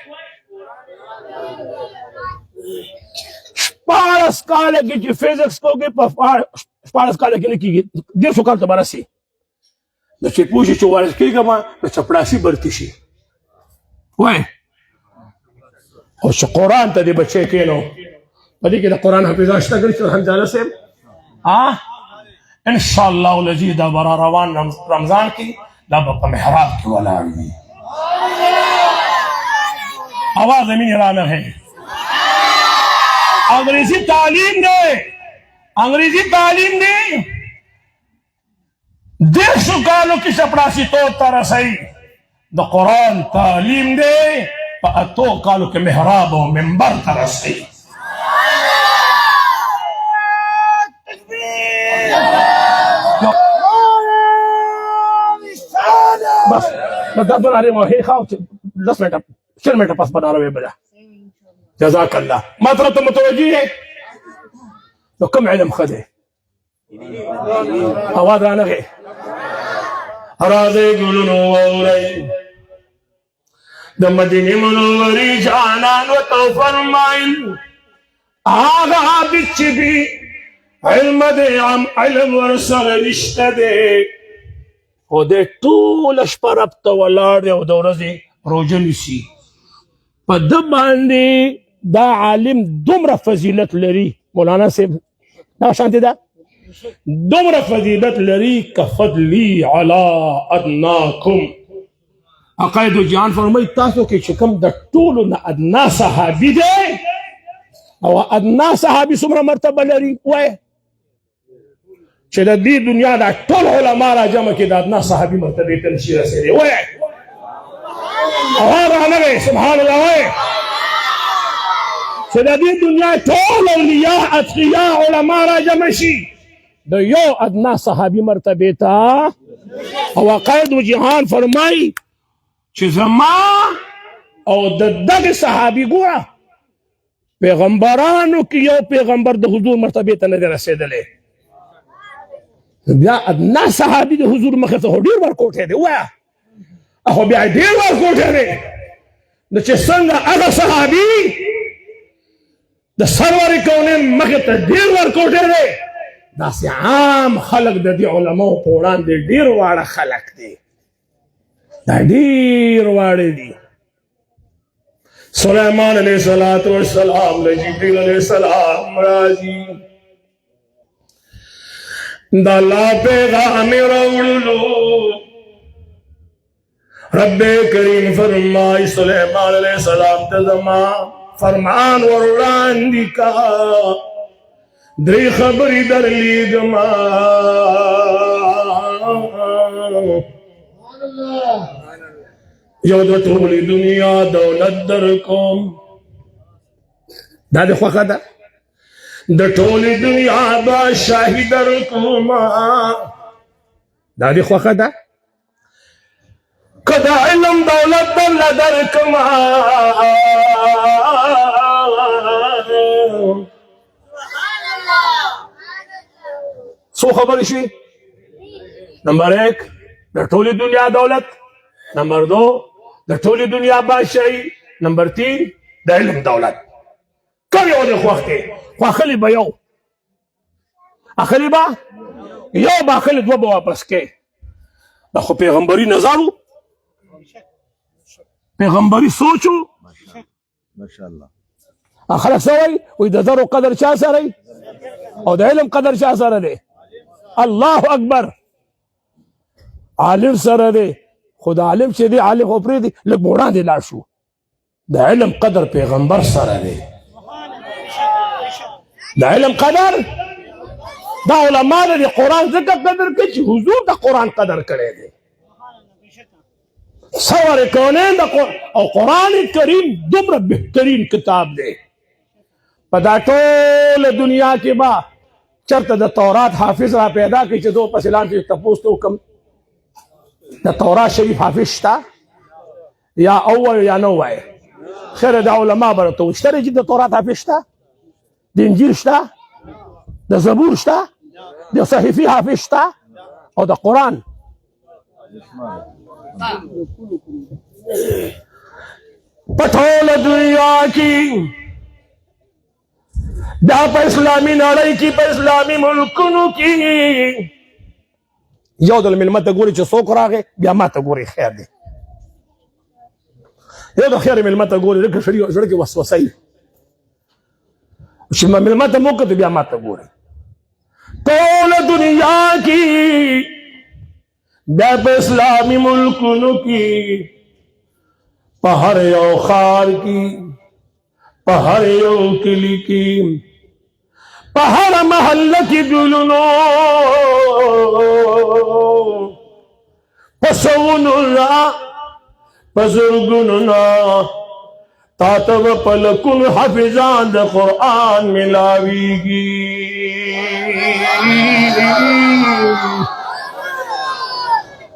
14 کاله کې چې فزکس کوږي په 14 کاله کې نه کېږي 150 کال ته به رسي نو چې پوه شي چې وارث کېږم نو چپړاسي برتي شي وایې او چې قرآن ته دې بچی کېنو په دې کې د قرآن حافظان شته ګرځي رحمجاله صاحب انشاءالله العزیز دا به را روان رمضان کې دا به په محراب کې ولاړ وي आवाज زمین رانه ہے انگریزی تعلیم دے انگریزی تعلیم دے 150 کالوں کی چپڑاسی تو ترسائی دا قرآن تعلیم دے پا 2 کالوں کے محراب و منبر ترسائی بس دردون آرہی موحی خواہ 10 منٹ 4 منٹ پس بنا رہے بلا جزاک اللہ مطلب تو متوجہ ہے تو کم علم خدے آواز آنا گئے رازے گلنو وولی دا مدینی منوری جانان و تو فرمائن آغا بچ بھی علم دے عم علم ورسر رشتہ دے او دے طول اشپر اب تو والار دے او دورزی روجن سی پا دباندی دا عالم دومره فضیلت لري مولانا صاحب دا شانتی دا دومره فضیلت لري کفضلی علی ادناکم عقاید جان فرمای تاسو کې چې کوم د ټولو نه ادنا صحابي دی او ادنا صحابي څومره مرتبه لري وای چې د دې دنیا د ټول علما را جمع کې د ادنا صحابي مرتبه ته نشي رسېدلی وای او سبحان الله وای چې د دې دنیا ټول اولیاء اتقیاء علما را جمع شي د یو ادنا صحابي مرتبه ته او عقاید جهان فرمای چې زما او د دغه صحابي ګوره پیغمبرانو کې یو پیغمبر د حضور مرتبه ته نه رسېدلی بیا ادنا صحابي د حضور مخه ته ډیر ور کوټه دی وایا هغه بیا ډیر ور کوټه دی نو چې څنګه هغه صحابي د سرور کونین مخه ته ډیر ور کوټه دی داسې عام خلق د دې علماو په وړاندې ډیر واړه خلق دي دا ډیر واړه دي سلیمان علیہ الصلوۃ والسلام جبرائیل علیہ السلام راضی دا لا پیغام راوړلو رب کریم فرمای سلیمان علیہ السلام ته زما فرمان وړاندې کا درې خبرې درلیږما یو د ټولې دنیا دولت درکوم دا د خوښه ده د ټولې دنیا بادشاهي درکوم دا د خوښه ده که د علم دولت درله درکما څو خبرې شوې نمبر 1 د ټولې دنیا دولت نمبر 2 د ټولې دنیا بادشاهي نمبر 3 د علم دولت کوم یو د خوښ دی خواخلي به یو اخلي به یو به اخلي دوه به واپس کې دا خو پیغمبري نظر و پیغمبري سوچ و ماشاءالله خلک څه وایي وایي د زرو قدر چا سره او د علم قدر چا سره دی الله اکبر عالم سره دی خو د عالم چې دی عالم خو پرېږدي لږ وړاندې لاړ شو د علم قدر پیغمبر سره دی د علم قدر دا علما د قرآن ځکه قدر کوي چې حضور د قرآن قدر کړی دی سور کونین او قرآن کریم دومره بهترین کتاب دی په دا ټوله دنیا کې به چرته د تورات حافظ را پیدا کړي چې دو پسې لاندې تپوس ته وکړم د تورات شریف حافظ شته یا اول یا نه وایي خیر د علما به راته وایي شته چې د تورات حافظ شته د انجیل شته د زبور شته د صحیفې حافظ شته او د قرآن په ټوله دنیا کې دا په اسلامي نړۍ کې په اسلامي ملکونو کې یو ډول مېلمه ته ګوري چې څوک راغی بیا ما ته ګوري خیر دی یو د خیر مېلمه ته ګوري لکه زړه کې وسوسه وي چې مېلمه ته مو کتو بیا ما ته ګوري ټوله دنیا کې بیا په اسلامي ملکونو کې په هر یو ښار کې په هر یو کلي کې په هر محله کې ګلونو په سوونو نه په زرګونو نه تا ته به په لکونو حافظان د قرآن ملاویږي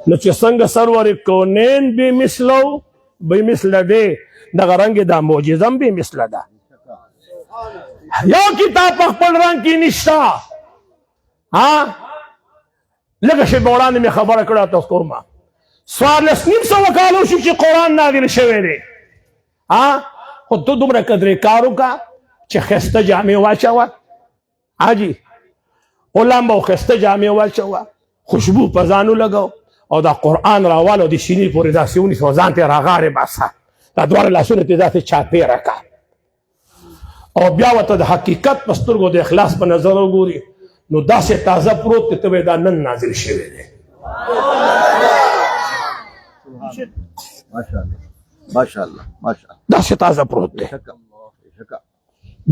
نو چې څنګه سرور کونین بې مثلو بې مثله دی دغه رنګ دا معجزه هم بې مثله ده یو کتاب په خپل رنګ کې نشته لکه چې په وړاندې مې خبره کړې تاسو کوم 1400 کالو شو چې قرآن نازل شوی دی خو ته دومره قدرې کار وکړه چې ښایسته جامې واچوه حاجي غلام به ښایسته جامې واچوه خوشبو په ځان ولګو او دا قرآن راوالو د سینې پورې داسې ونیسه ځان ته یې راغاړې باسه دا دواړه لاسونه ته داسې چاپېره کړه او بیا ورته د حقیقت په سترګو د اخلاص په نظر وګوري نو داسې تازه پروت دی ته به دا نن نازل شوی دی ماشاءالله داسې تازه پروت دی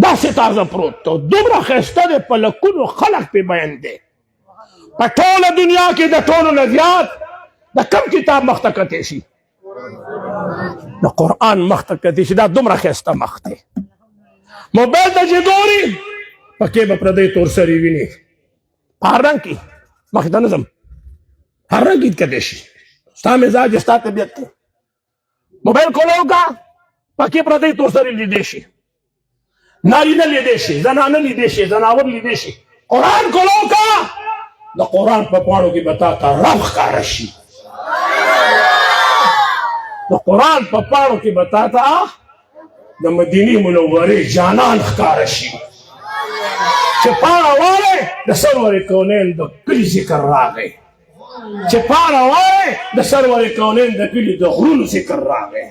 داسې تازه پروت دی دومره ښایسته دی په لکونو خلق پې بیان دی په ټوله دنیا کې د ټولو نه زیات د کوم کتاب مخ ته کتی شي د قرآن مخ ته کتی شي دا دومره ښایسته مخ دی موبایل ته چې ګوري پکې به پردی تور سرې ویني په هر رنګ کې مخې ته نه ځم هر رنګ کې کتی شي ستا مزاج ستا طبیعت دی موبایل کولو وکړه پکې پردی تور سرې لیدی شي نارینه لیدی شي زنانه لیدی شي زناور لیدی شي قرآن کولو وکړه د قرآن په پاڼو کې به تا ته رب ښکاره شي د قرآن په پاڼو کې به تا ته د مدینې منورې جانان ښکاره شي چې پاڼه وارې د سرور کونین د کلي ذکر راغی چې پاڼه وارې د سرور کونین د کلي د غرونو ذکر راغی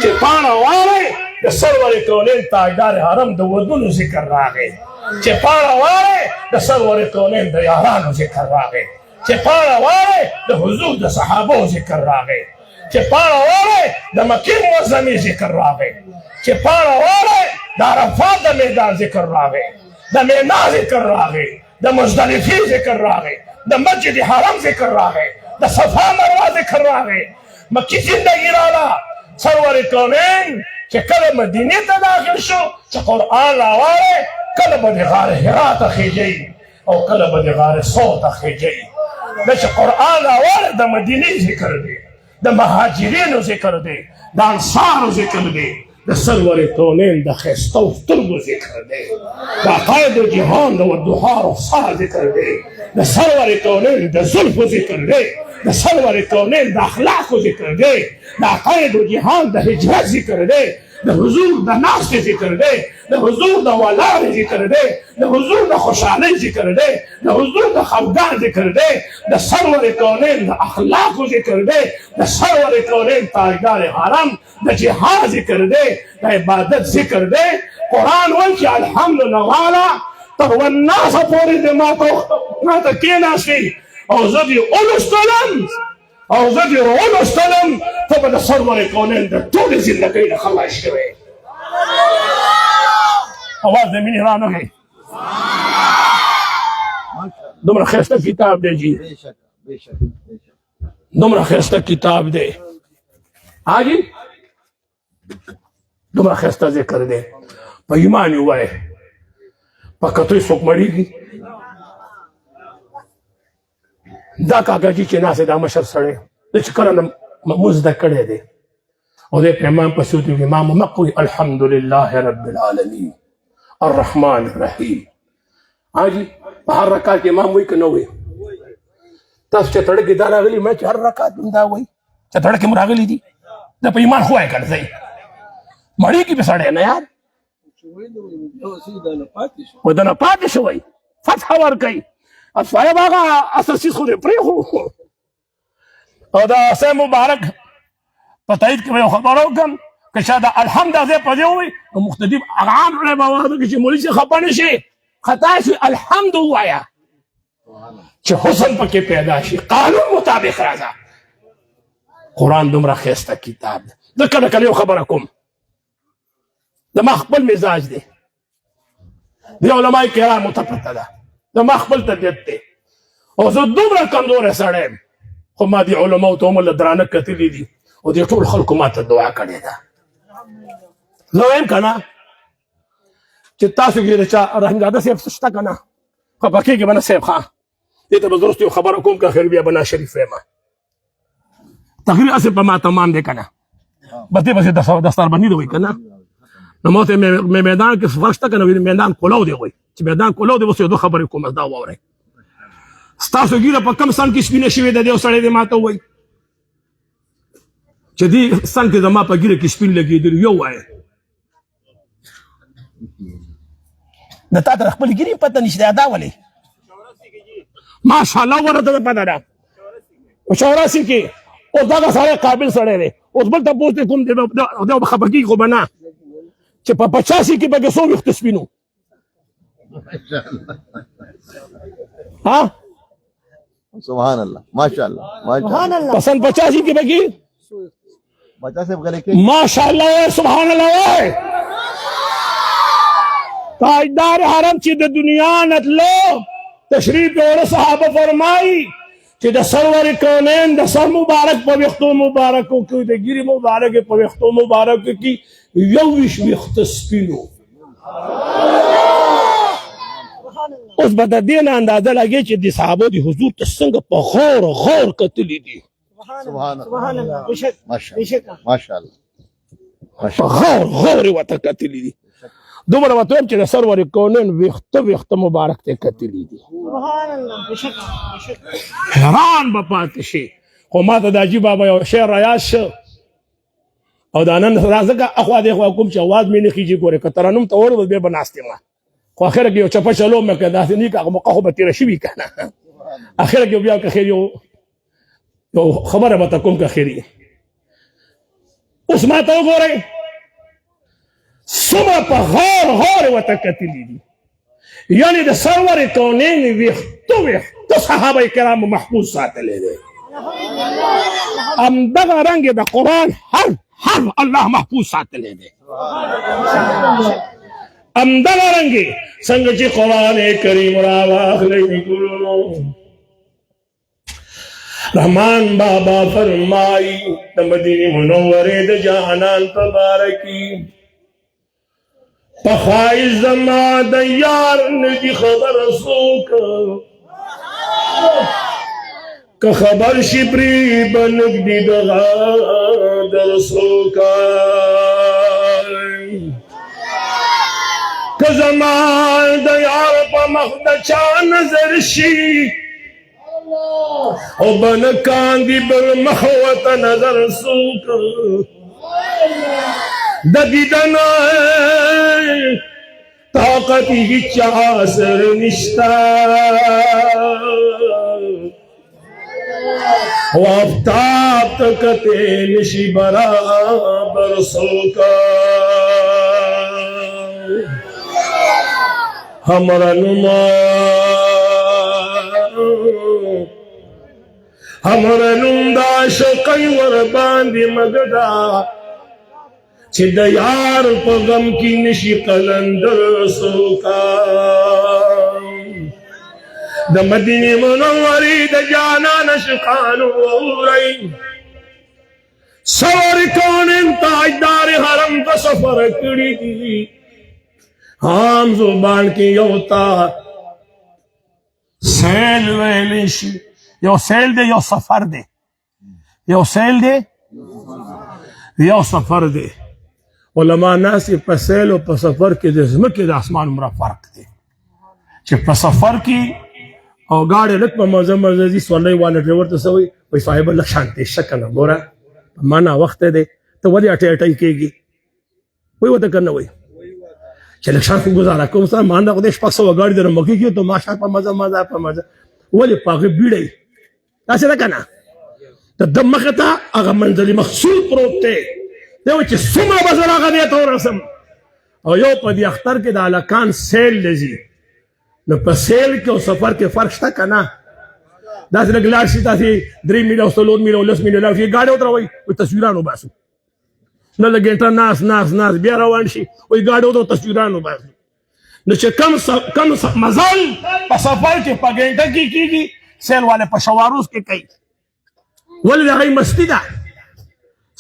چې پاڼه وارې د سرور کونین تاجدار حرم د ودونو ذکر راغی چې پاڼه وارې د سرور کونین د یارانو ذکر راغی چې پاڼه وارې د حضور د صحابو ذکر راغی چې پاڼه وارې د مکې معظمې ذکر راغی چې پاڼه وارې د عرفات د میدان ذکر راغی د مینا ذکر راغی د مزدلفې ذکر راغی د مسجد حرم ذکر راغی د صفا مروه ذکر راغی مکې زندگی راغله سرور کونین چې کله مدینې ته داخل شو چې قرآن راوړی کله به د غار حرا ته خیجئ او کله به د غار ثور ته خیجئ دا چې قرآن راوړی د مدینې ذکر دی د مهاجرینو ذکر دی د انصارو ذکر دی د سرور کونین د ښایستو سترګو ذکر دی د عقاید جهان د والضحی رخصار ذکر دی د سرور کونین د زلفو ذکر دی د سرور کونین د اخلاقو ذکر دی د عقاید جهان د هجرت ذکر دی د حضور د ناستې ذکر دی د حضور د ولاړې ذکر دی د حضور د خوشحالۍ ذکر دی د حضور د خفګان ذکر دی د سرور کونین د اخلاقو ذکر دی د سرور کونین تاجدار حرم د جهاد ذکر دی د عبادت ذکر دی قرآن وایي چې الحمدلله والا تر والناسه پورې د ماته کېناستې او زه دې ولوستلم او زه دې راولوستلم ته به د سرور کونین د ټولې زندګۍ نه خلاص شوې اواز د مینې رانغی دومره ښایسته کتاب دی جی دومره ښایسته کتاب دی حاجي دومره ښایسته ذکر دی په ایمان یې ووایه په کتو یې څوک مړېږي دا کاکاجي چې ناست دا مشر سړی د چې کله مونځ زده کړی دی او دی په امام پسې ودرېږي امام مخ وایي الحمدلله رب العالمین الرحمن الرحیم حاجي په هر رکعت کې امام وایي که نه وایي تاسو چې تړه کې دا راغلي ما چې هر رکعت هم دا وایي چې تړه کې مو راغلي دي دا په ایمان خو وایي که نه ځئ مړېږي په سړی نه یار و دنه پاتې شوی فتح ورکوي صاحب هغه اساسي خو دې پرېښو او دا حسین مبارک په تایید کې به یو خبره وکړم که چا د الحمد ځای په دې ووایي نو مختلف هغه عام سړی به واده کې چې مولي صاحب خفه نه شي خطا شي الحمد ووایه چې حسن پکې پیدا شي قانون مطابق راځه قرآن دومره ښایسته کتاب دی زه کله کله یو خبره کوم زما خپل مزاج دی د علماء کرامو ته پته ده زما خپل طبیعت دی او زه دومره کمزوری سړی یم خو ما دې علماو ته عمر له درانه کتلي دي او دې ټول خلکو ما ته دعا کړې ده زه وایم که نه چې تاسو کې د چا رحمزاده صاحب څه شته که نه خفه کېږي به نه صاحب ښه دې ته به زه وروسته یو خبره کوم که اخر بیا به نا شریف وایم تقریر هسې په ما تمام دی که نه بس دې پسې دستاربندي دی وایي که نه نو ما ته میدان کې فرق شته که نه میدان کولو دی وایي چې میدان کولو دی اوس یو دوه خبرې کوم دا واورئ ستاسو ګیره په کم سن کې سپینه شوې ده دی یو سړی دی ما ته ووایي چې دې سن کې زما په ګیره کې سپین لګېدلي یو وایه د تا تر خپلې ګیرې پته نشته دا ولې ماشاءالله ورته ده پته ده په چوراسي کې اوس دغه سړی قابل سړی دی اوس بل تپوس دی کوم دی به خفه کېږي خو به نه چې په 85 کې پکې څو ویښته سپینو ها سبحان الله ماشاءالله ماشاءالله پسند 85 کې پکې 50 غلې کې ماشاءالله سبحان الله وای تاجدار حرم چې د دنیا نتلو تشریف وړه صحابه فرمایي چې د سرور کونین د سر مبارک په ویښتو مبارکو کې د ګیرې مبارک په ویښتو مبارکو کې 21 ویښته سپینو اوس به د دې نه اندازه لګي چې د صحابو د حضور ته څنګه په غور کتلي دي سبحان الله ماشاءالله په غور ورته کتلي دي دومره به ته چې د سرور کونین ویښته مبارک ته کتلي دي حیران به پاتې شي. خو ما ته د حاجي بابا یو شعر رایاد شو او دا نن راځه اخوا دې خوا کوم چې اواز مې نه خیږي ګورې که ترنم ته ور بیا به ناست یم خو اخره کې یو چپه چلو مې که داسې نه که هغه موقع خو به تېره شوي که نه اخره کې بیا که خیر یو خبره به ته کوم که خیر اوس ما ته وګورئ څومره په غور ورته کتلي دي یعنې د سرور کونین ویښته صحابه کرامو محفوظ ساتلی دی همدغه رنګ د قرآن هر الله محفوظ ساتلی دی همدغه رنګ څنګه چې قرآن کریم راواخلی ګلونو رحمان بابا فرمائی د مدینه منورې د جانان په باره کې پخوای زما د یار ندی خبر څوک که خبر شي پرې به نږدې دغه در څوک که زما د یار په مخ د چا نظر شي او به نه کاندي بل مخ ورته نظر څوک د دیدن طاقت هیچا سر نشتا و آفتاب تکتے نشی برابر سوکا ہمارا نم دا شوقی ور باندې مګدا چې د یار په غم کې نشي قلندر څوکا د مدینې منورې د جانان عاشقانو اورئ سرور کونین تاجدار حرم په سفر کړي دي عام زبان کې یو تا سیل ویلی شي یو سیل دی یو سفر دی یو سیل دی یو سفر دی علما ناس په سیل او په سفر کې د ځمکې د اسمان عمره فرق دی چې په سفر کې او ګاډی لږ په مزه مزه ځي سولۍ والا ډریور ته څه وایي وایي صاحب لږ شانتې شه که نه ګوره مانا وخت دی ته ولې اټۍ اټۍ کېږي وایي ورته که نه وایي چې لږ شان خو ګزاره کوم سره ما نه خدای شپږ سوه ګاډي در مخکې کړي ته ماشا په مزه مزه په مزه ولې په هغې بیړی داسې ده که نه د ده مخې ته هغه منزلي مقصود پروت دی دی وایي چې څومره به زه هغه دې ته ورسم او یو په دې اختر کې د هلکان سیل لځي نو په سیل کې او سفر کې فرق شته که نه داسې لږ لاړ شي تاسې 3 میله او 4 میله او 10 میله لاړ شي ګاډی ودروئ وایي تصویران وباسو نه لږ ګنټه ناس بیا روان شي وایي ګاډی ودرو تصویران وباسو نو چې کم مزل په سفر کې په ګنټه کې کېږي سیل والے په شواروز کې کوي ولې د هغوی مستی ده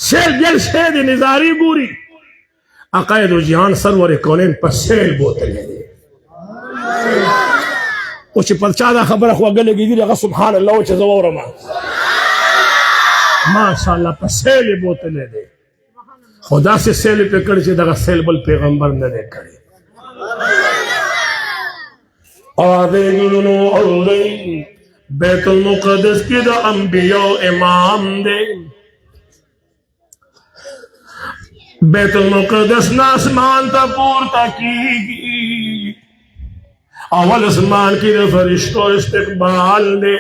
سیل بیا شی د نظاري ګوري عقاید جهان سرور کونین په سیل بوتلی دی او چې پر چا دا خبره خوږه لګېدي هغه سبحان الله و چې زه واورم ماشاءالله په سیل یې بوتلی دی خو داسې سیل یې پرې کړی چې دغه سیل بل پیغمبر نه دی کړی آدھے گلنو اورئی بیت المقدس کی دا انبیاء امام دے بیت المقدس نا اسمان تا پورتا کی گی اول اسمان کی دا فرشتو استقبال دے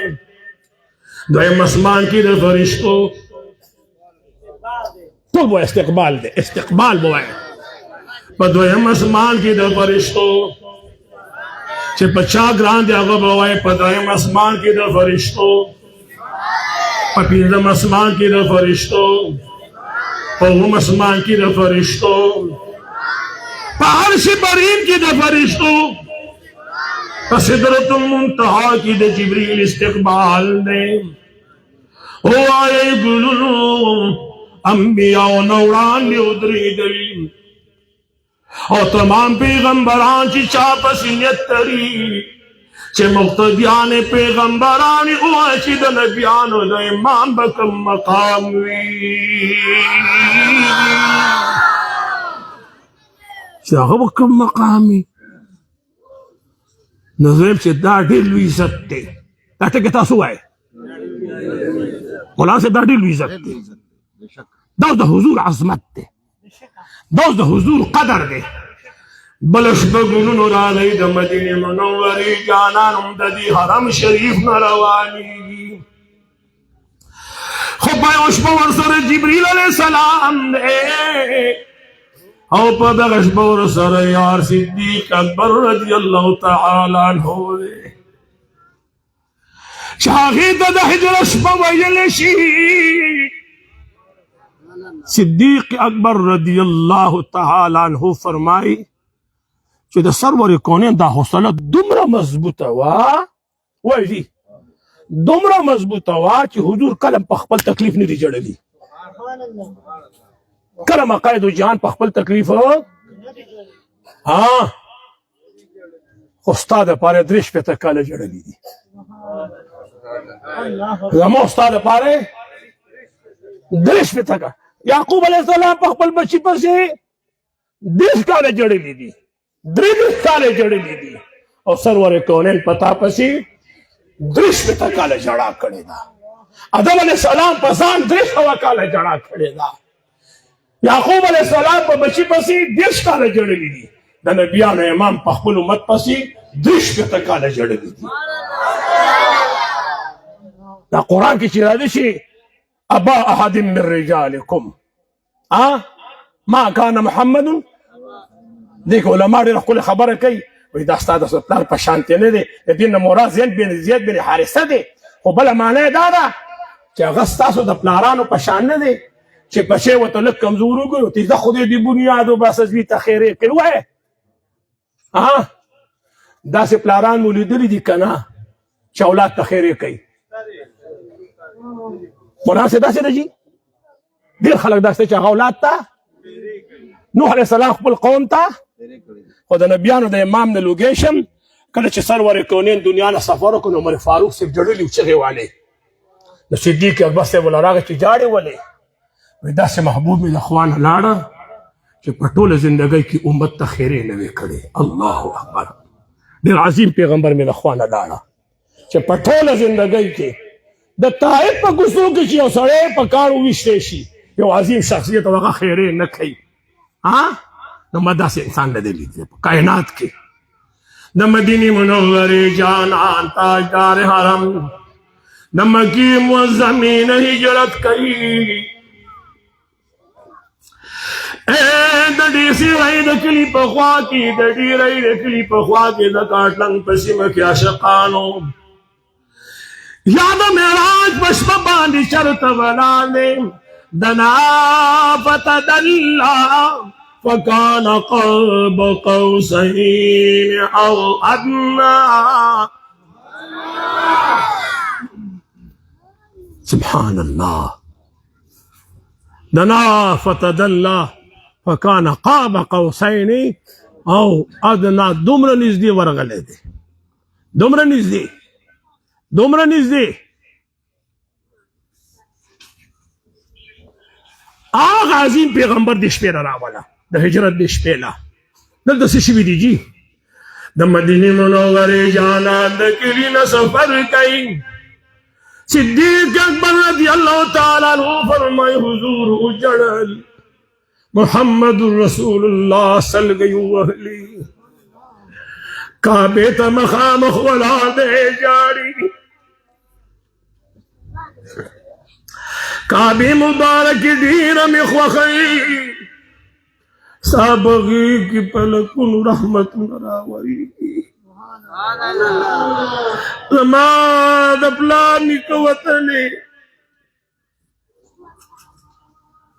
دویم اسمان کی دا فرشتو تو وہ استقبال دے استقبال بوائے پا دویم اسمان کی دا فرشتو چې په چا ګران دی هغه به وایي په دریم اسمان کې د فرشتو په پنځم اسمان کې د فرشتو په اووم اسمان کې د فرشتو په عرش برین کې د فرشتو په سدرة المنتهى کې د جبریل استقبال دی وایي ګلونو انبیاء نو وړاندې ودرېدل او تمام پیغمبران چې چا پسې نیت تري چې مقتدیان پیغمبران وایي چې د نبیانو د امام به کوم مقام وي چې هغه به کوم مقام وي نو زه چې دا ډېر لوی عزت دی دا ټکي تاسو وایئ مولانا صاحب دا ډېر لوی عزت دی دا اوس د حضور عظمت دی دا اوس د حضور قدر دی بل شپه ګلونو راغی د مدینې منورې جانان هم د دې حرم شریف نه روانېږي خو په یوه شپه ورسره جبریل علیه السلام دی او په دغه شپه ورسره یار صدیق اکبر رضی الله تعالی عنه دی چې هغې ته د هجرت شپه ویلی شي صدیق اکبر رضی الله تعالی عنه فرمایي چې د سرور کونین دا حوصله دومره مضبوطه وه وایي دومره مضبوطه وه چې حضور کله په خپل تکلیف نه دي جړلی کله مقاید جهان په خپل تکلیف خو ستا دپاره درې شپېته کاله جړلي دي زما ستا دپاره درې شپېته کاله یعقوب علیه السلام په خپل بچي پسې 30 کاله جړلي دي 33 کاله جړلي دي او سرور کونین پتا پسې 30 کاله جړا کړې ده آدم علیه السلام په ځان 300 کاله جړا کړې ده یعقوب علیه السلام په بچي پسې 10 کاله جړلي دي د نبیانو امام په خپل امت پسې 30 کاله جړلي دي دا قرآن کې چې راځي شي ابا احد من رجالکم ما کان محمد دیکھ علماء ډېره ښکلې خبره کوي وایي دا ستا د پلار په شانتې نه دی د دې نه مراد زید بن حارثه دی خو بله معنا یې دا ده چې هغه ستاسو د پلارانو په شان نه دی چې بچی ورته لږ کمزور وګوري ورته زه خدای دې بنیاد وباسه ته خیرې کوي وایه داسې پلاران مو لیدلي دي که نه چې اولاد ته خیرې کوي مولانا صاحب داسې نه جي ډېر خلک داسې چې هغه اولاد ته نوح علیه السلام خپل قوم ته خو د نبیانو د امام نه لوګی شم کله چې سرور کونین دنیا نه سفر وکړو نو عمر فاروق صاحب جړلي و چغې والې نو صدیق اکبر صاحب ورله راغی چې جاړې ولې وایي داسې محبوب مې د خوانه لاړه چې په ټوله زندګۍ کې امت ته خیرې نه وې کړې الله اکبر ډېر عظیم پیغمبر مې د خوانه لاړه چې په ټوله زندګۍ کې د طائف په کوڅو کې چې یو سړی په کاڼو ویشتی شي یو عظیم شخصیت او هغه خیرې نه کوي نو ما داسې انسان نه دی لیدلی په کائنات کې د مدینې منورې جانان تاجدار حرم د مکې معظمې نه هجرت کوي د ډیسي رای د کلي په خوا کې د ډیرۍ د کلي په خوا کې د کاټلنګ په سیمه کې عاشقانو یا د معراج په شپه باندې چرته ولاړ دی دنا فتدلى فكان قاب قوسين او ادنى سبحان الله دنا فتدلى فكان قاب قوسين او ادنى دومره نږدې ورغلی دی دومره نږدې آغا عظیم پیغمبر د شپې را راوله د هجرت د شپې نه دلته څه شوي دي جي د مدینې منورې جانان د کلي نه سفر کوي صدیق اکبر رضی الله تعالی عنہ فرمایي حضور وجړل محمد رسول الله سلګي وهلي کعبې ته مخامخ ولاړ دی جاړي کعبه مبارک ډیر می خوخی سابغی کی پلکون رحمت راوری زما د پلان نیکو وطنی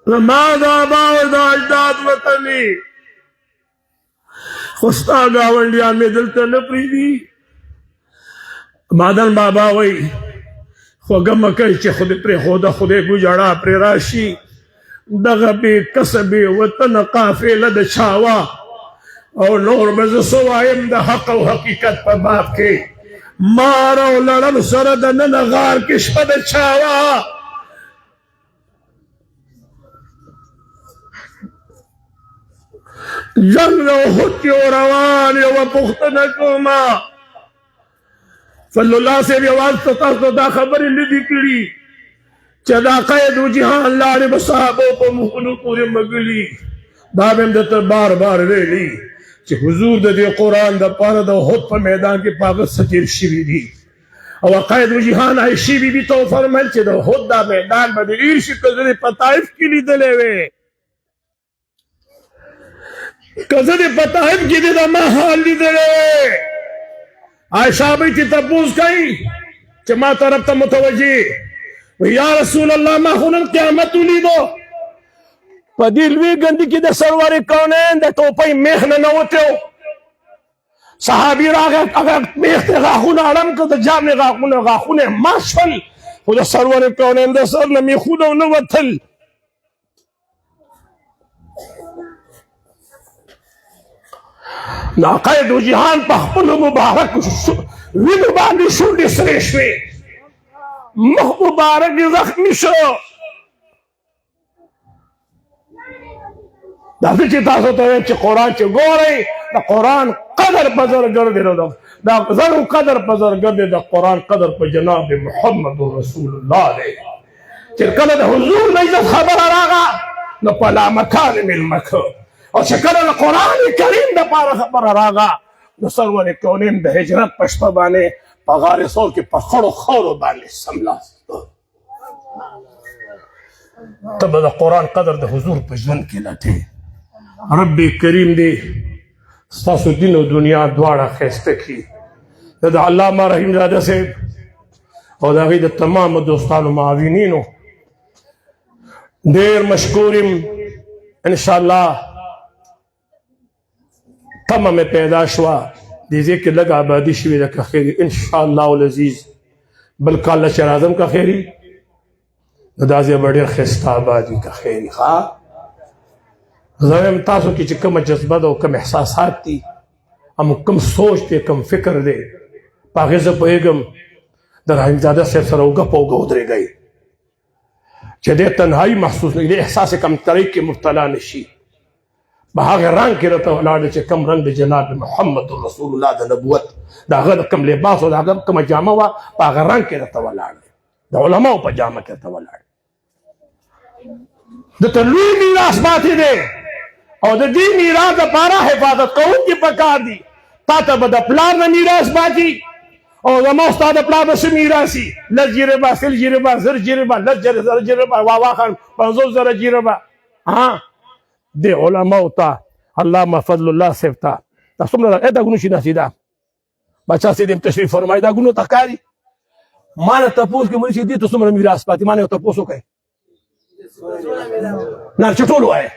زما د آبا و د اجداد وطنی خوستا گاونډیان مې دلته نه پرېږدي مادن بابا وایي خوږه مه کوئ چې خدای پرېښوده خدای ګوجاړه پرې راشي دغه بې کسبې وطنه قافله د چا وه او نور به زه څه وایم د حق او حقیقت په باب کې مار او لړم سره د ننه غار کې شپه د چا وه جنگ د احد کې روان یوه پوښتنه کومه صلی الله صاحب یوازې تاسو ته دا خبرې نه دي کړي چې دا قید و جهان لاړې به صحابو په مخونو پورې مږلي دا به هم درته بار بار ویلي چې حضور د دې قرآن دپاره د احد په میدان کې په هغه څه تېر شوي دي او قید و جهان عایشې بیبي ته وفرمیل چې د احد دا میدان به دې هېر شي که زه دې په طایف کې لیدلی وې که زه دې په طایف کې دې د ما حال لیدلی وې عایشہ بھئی تی تپوس کئی کہ ما طرف تا متوجہ یا رسول اللہ ما خونن قیامت لیدو پا دیلوی گندی کی دا سرور کونین دا توپای میخ ننوتیو صحابی راگا اگر میخ تے غاخون آرم که دا جام غاخون ماشفل خود دا سرور کونین دا سر نمیخون نوتل ناقید و جهان په خپلو مبارک وینو باندې شونډې سرې شوې مخ مبارک زخمي شو دا څه چې تاسو ته وایم چې قرآن چې ګورئ د قرآن قدر په زر ګرځېدو دا زر قدر په زر ګرځې د قرآن قدر په جناب محمد رسول الله دی چې کله د حضور د عزت خبره راغله نو په لامکان ملمکه او چې کله د قرآن کریم دپاره خبره راغله نو سرور کونین د هجرت په شپه باندې په غار ثور کې په خړو خاورو باندې سملاست ته به د قرآن قدر د حضور په ژوند کې لټې رب کریم دې ستاسو دین او دنیا دواړه ښایسته کړي د علامه رحیم زاده صاحب او د هغې د تمامو دوستانو معاونینو ډېر مشکور یم انشاءالله تمه مې پیدا شوه دې ځای کې لږ آبادي شوې ده که خیر انشاءالله العزیز بل کال چې راځم که خیري نو دا ځای به ډېر ښایسته آبادي که خیري ښه زه وایم تاسو کې چې کومه جذبه ده او کوم احساسات دي کوم سوچ دی کوم فکر دی په هغې زه پوهېږم د رحیم زاده صاحب سره اوږه په اوږه ودرېږئ چې دې تنهایي محسوس نه دې احساس کمترۍ کې مبتلا نه شي په هغه رنګ کې راته ولاړ چې کوم رنګ د جناب محمد رسول الله د نبوت د هغه کوم لباس او د هغه کومه جامه وه په هغه رنګ کې راته ولاړ د علماو په جامه کې راته ولاړ دته لوی میراث پاتې دی او د دې میراث دپاره حفاظت کوونکي پکار دي تا ته به د پلار نه میراث پاتې او زما ستا د پلار به څه میراثي لس جریبه سل جریبه زر جریبه لس زر جریبه واخان 500 زره جریبه د علماو ته علامه فضل الله صاحب ته دا څومره دا ګونو شناسي ده بچا صاحب تشریف فرمایي دا ګونو ته ښکاري ما نه تپوس کې مونږ چې دې ته څومره میراث پاتې ما نه تپوس وکړئ نه چې ټول وایي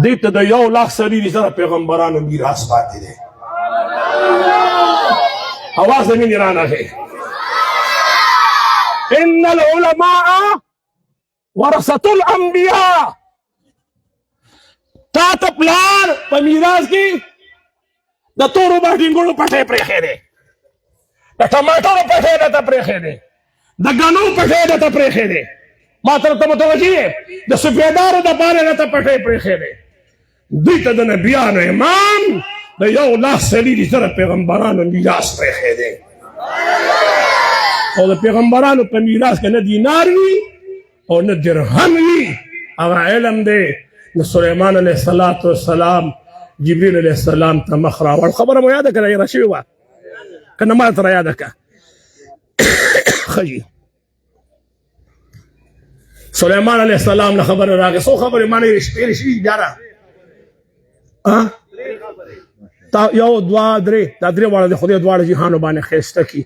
دې ته د 1 لاکھ سړي سره پیغمبرانو میراث پاتې دی اواز د مینې رانغی ان العلماء ورثة الانبیاء تا ته پلار په میراث کې د تورو باټینګونو پټی پرېښی دی د ټماټرو پټی درته پرېښی دی د ګنو پټی درته پرېښی دی ما سره ته متوجه یې د سپېدارو دپاره درته پټی پرېښی دی دوی ته د نبیانو امام د 1 لاکھ سړي سره پیغمبرانو میراث پرېښی دی او د پیغمبرانو په میراث کې نه دینار وي او نه درهم وي هغه علم دی د سلیمان علیه السلام جبریل علیه السلام ته مخ راوړ خبره مو یاده که را شوې وه که نه ما ته را یاده که ښه جي سلیمان علیه السلام نه خبره راغې څو خبرې ما نه تېرې شوي یاره یو دوه درې دا درې واړه د خدای دواړه جهانو باندې ښایسته کړي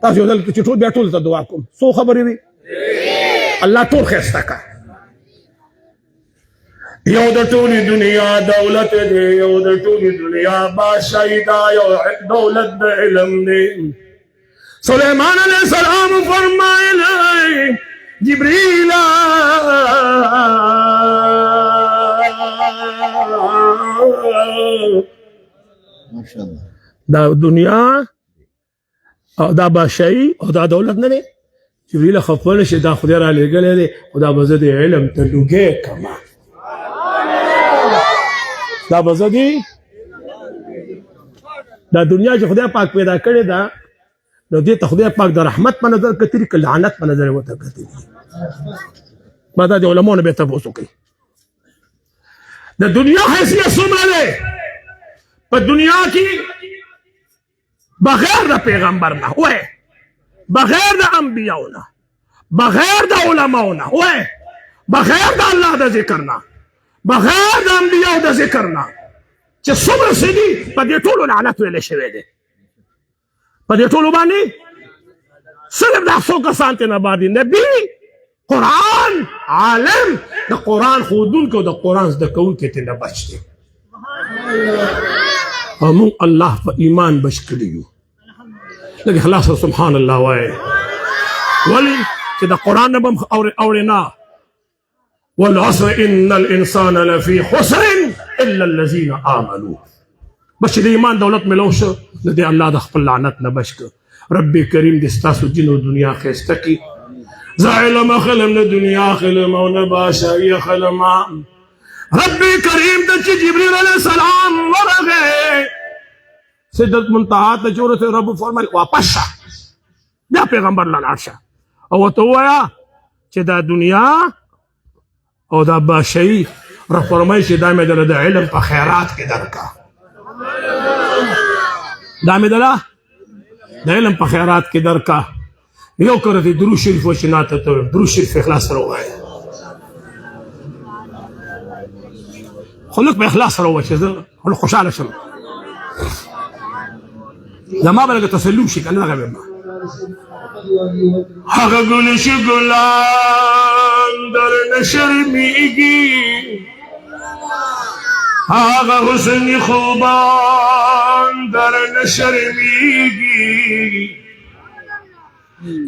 تاسو یو ځل چې ټول بیا ټولو ته دعا کوم څو خبرې وي الله ټول ښایسته کړه یو د ټولې دنیا دولت دی یو د ټولې دنیا بادشاهي دا یو دولت د علم دی سلیمان علیه السلام فرمایله جبریل ماشاءالله دا دنیا او دا بادشاهي او دا دولت نه دی جبریل خپله چې دا خدای را لېږلی دی خو دا به زه د علم ته لوګی کړم دا بزدي دا دنیا چې خدای پاک پیدا کړې ده نو دې ته خدای پاک د رحمت په نظر کتلی که لعنت په نظر وته کتلی ما دا د علماء نه به تاسو کوي د دنیا حیثیت څومره ده په دنیا کې بغیر د پیغمبر نه وای بغیر د انبیاء نه بغیر د علماء نه وای بغیر د الله د ذکر نه بغیر د انبیاء د ذکر نه چې څومره سړي په دې ټولو لعنت ویل شوی دی په دې ټولو باندې صرف د څو کسان ته نه باندې نبی قرآن عالم د قرآن خودونکو د قرآن زده کوونکو ته نه بچ دی او موږ الله په ایمان بچ کړي یو لکه اخلاص سبحان الله وایي ولې چې د قرآن نه به اورې نه والعصر ان الانسان لفي خسر الا الذين امنوا بس د ایمان دولت ملو شو د الله د خپل لعنت نه بچ کړ رب کریم د ستاسو دین او دنیا خسته کی زعلم خلم د دنیا خلم او نه باشي خلم رب کریم د جبريل عليه السلام ورغه سدرت منتهى ته جوړه رب فرمایي واپس دا پیغمبر لاله او ته وایا چې دا دنیا او دا باشي را فرمایي چې دا مې د علم په خیرات کې درکا دا مې د علم په خیرات کې درکا یو کړه دې درود شریف وشناته ته درود شریف اخلاص سره وایي خلق په اخلاص سره وایي زه خوشاله شم زما بلګه تسلیم شي کنه هغه هغه ګل شي ګلان در نشرمیږي هغه حسن خوبان در نشرمیږي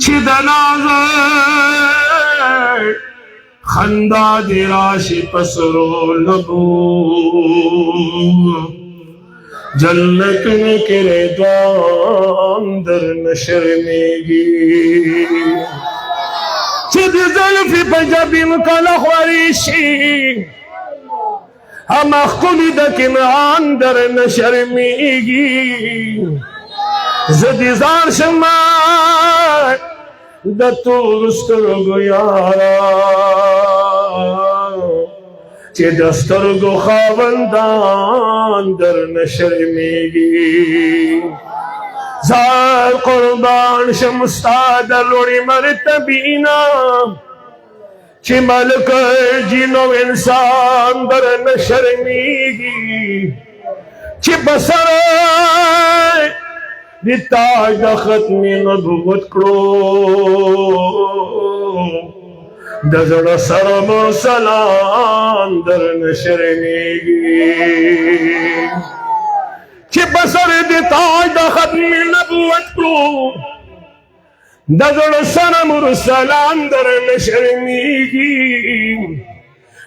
چې د ناز خندا دی راشي پسرو لبو جنت میں کرے دوام در نشرمیگی چد زلفی پجبیم کلخ وریشی ہم اخکلی دکنان در نشرمیگی زدی زار شمار دتور سترگو یارا چې دسترګو خاوندان در نشرمیږي زار قربان شم استاد لوړي مرتبینا چې ملک جنو انسان در نشرمیږي چې بسر د تاج د ختم نبوت کړو د زړه سره مو سلام در نشرمیږي چې بسر د تاج د ختم نبوت کړو د زړه سره مو سلام در نشرمیږي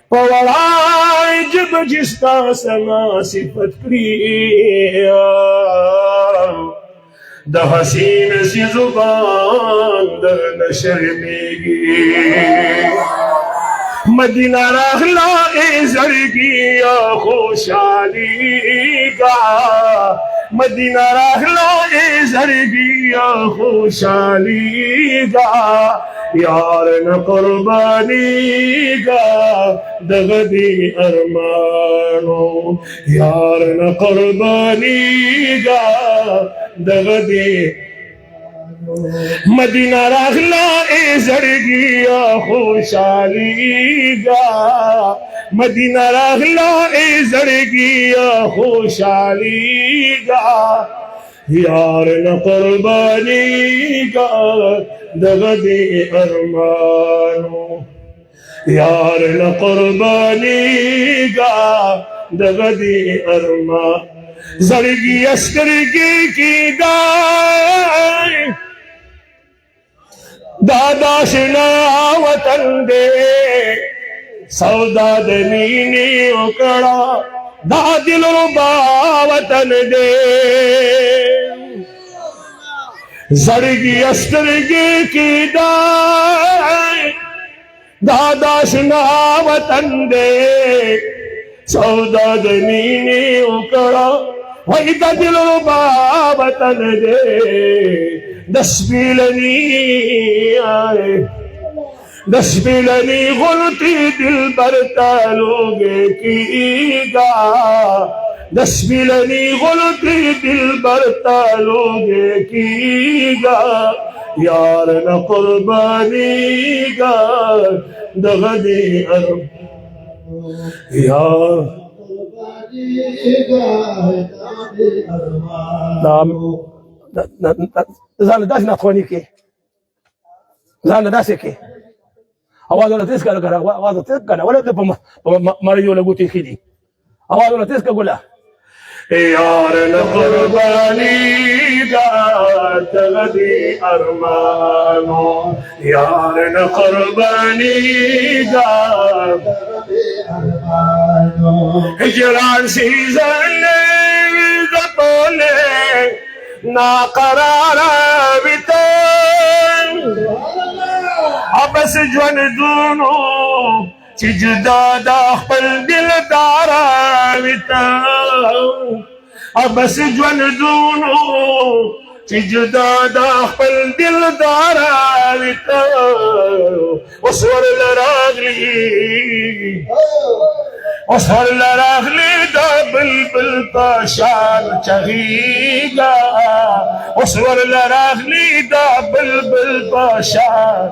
په وړای جب جستا سما صفت کړی د حسین سی زبان در نشرمیږي مدینہ راغلا ای زړګي خوشالي کا مدینہ راغلا ای زړګي خوشالي کا یار نه قربانی کا دغدی ارمانو یار نه قربانی کا دغدی مدینہ راغلا ای زړګي خوشالي کا مدینہ راغلا ای زړګي خوشالي کا یار نه قربانی کا دغدی ارمانو یار نه قربانی کا دغدی ارمان زړګي استرګي کی دای دادا شنا وطن دے سودا د مینې وکړه دا دل ربا وطن دے زړګي استرګي کی دای دادا شنا وطن دے सौदा जमीने उकड़ा वही दिल बाबतन दे दसबिलनी आए दसबिलनी गुलती दिल बरतालोगे कीगा दसबिलनी गुलती दिल बरतालोगे कीगा यार न कुर्बानी का दगदी यार زال داس نخوني كي زال داس كي اواز ولا تسكا كره اواز تسكا ولا تبا مريو لغوتي كيدي اواز ولا تسكا قولا यार न कुर्बानी का तगदी अरमानो यार न कुर्बानी का हिजरान सीजन जतोले ना करारा बितन अबस जन दूनो चिजदा दाखल दिल दारा बितन अबस जन दूनो चिजदा दाखल दिल दारा बितन उसवर लरागली दा बिलबिल पाशान चहीगा उसवर लरागली दा बिलबिल पाशान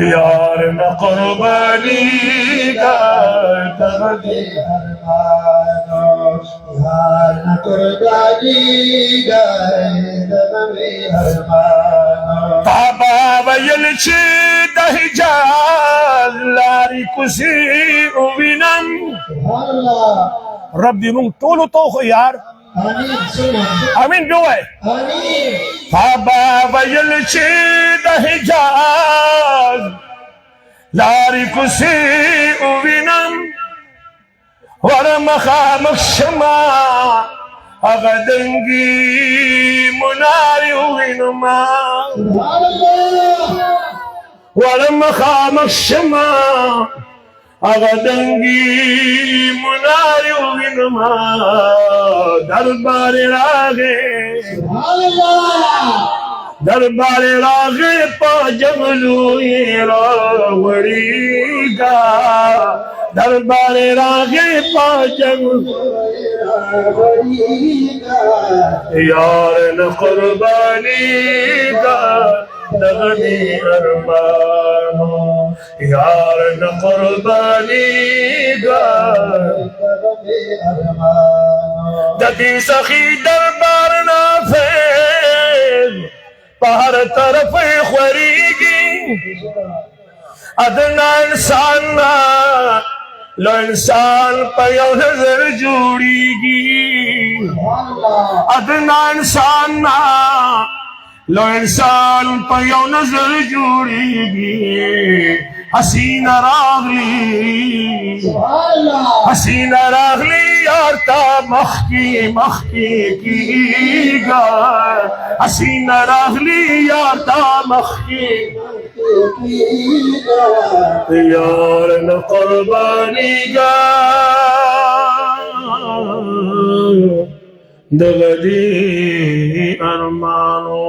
यार न कुर्बानी का तगदी यार न कुर्बानी का तगदी ताबा वयल छे दहिजाल लारी कुसी उविनम रब दी मुंग तोलो तो यार आमीन जो है ताबा वयल छे दहिजाल लारी कुसी उविनम ورمخا مخشما أغدنجي مناري وينما ورمخا مخشما أغدنجي مناري وينما دربار راغي پا جملو راوڑیگا دربار راغي پا جملو यार न कुर्बानी का दगदी अरमानो यार न कुर्बानी का ददी सखी दरबार ना फेल पहर तरफ ख्वरीगी अदना इंसान ना लो इंसान पर यौ नजर जोड़ीगी अदना इंसान ना लो इंसान पर यौ नजर जोड़ीगी हसीना रागली यार ता मखकी कीगा हसीना रागली यार ता मखकी यार न कुर्बानी का दगदी अरमानो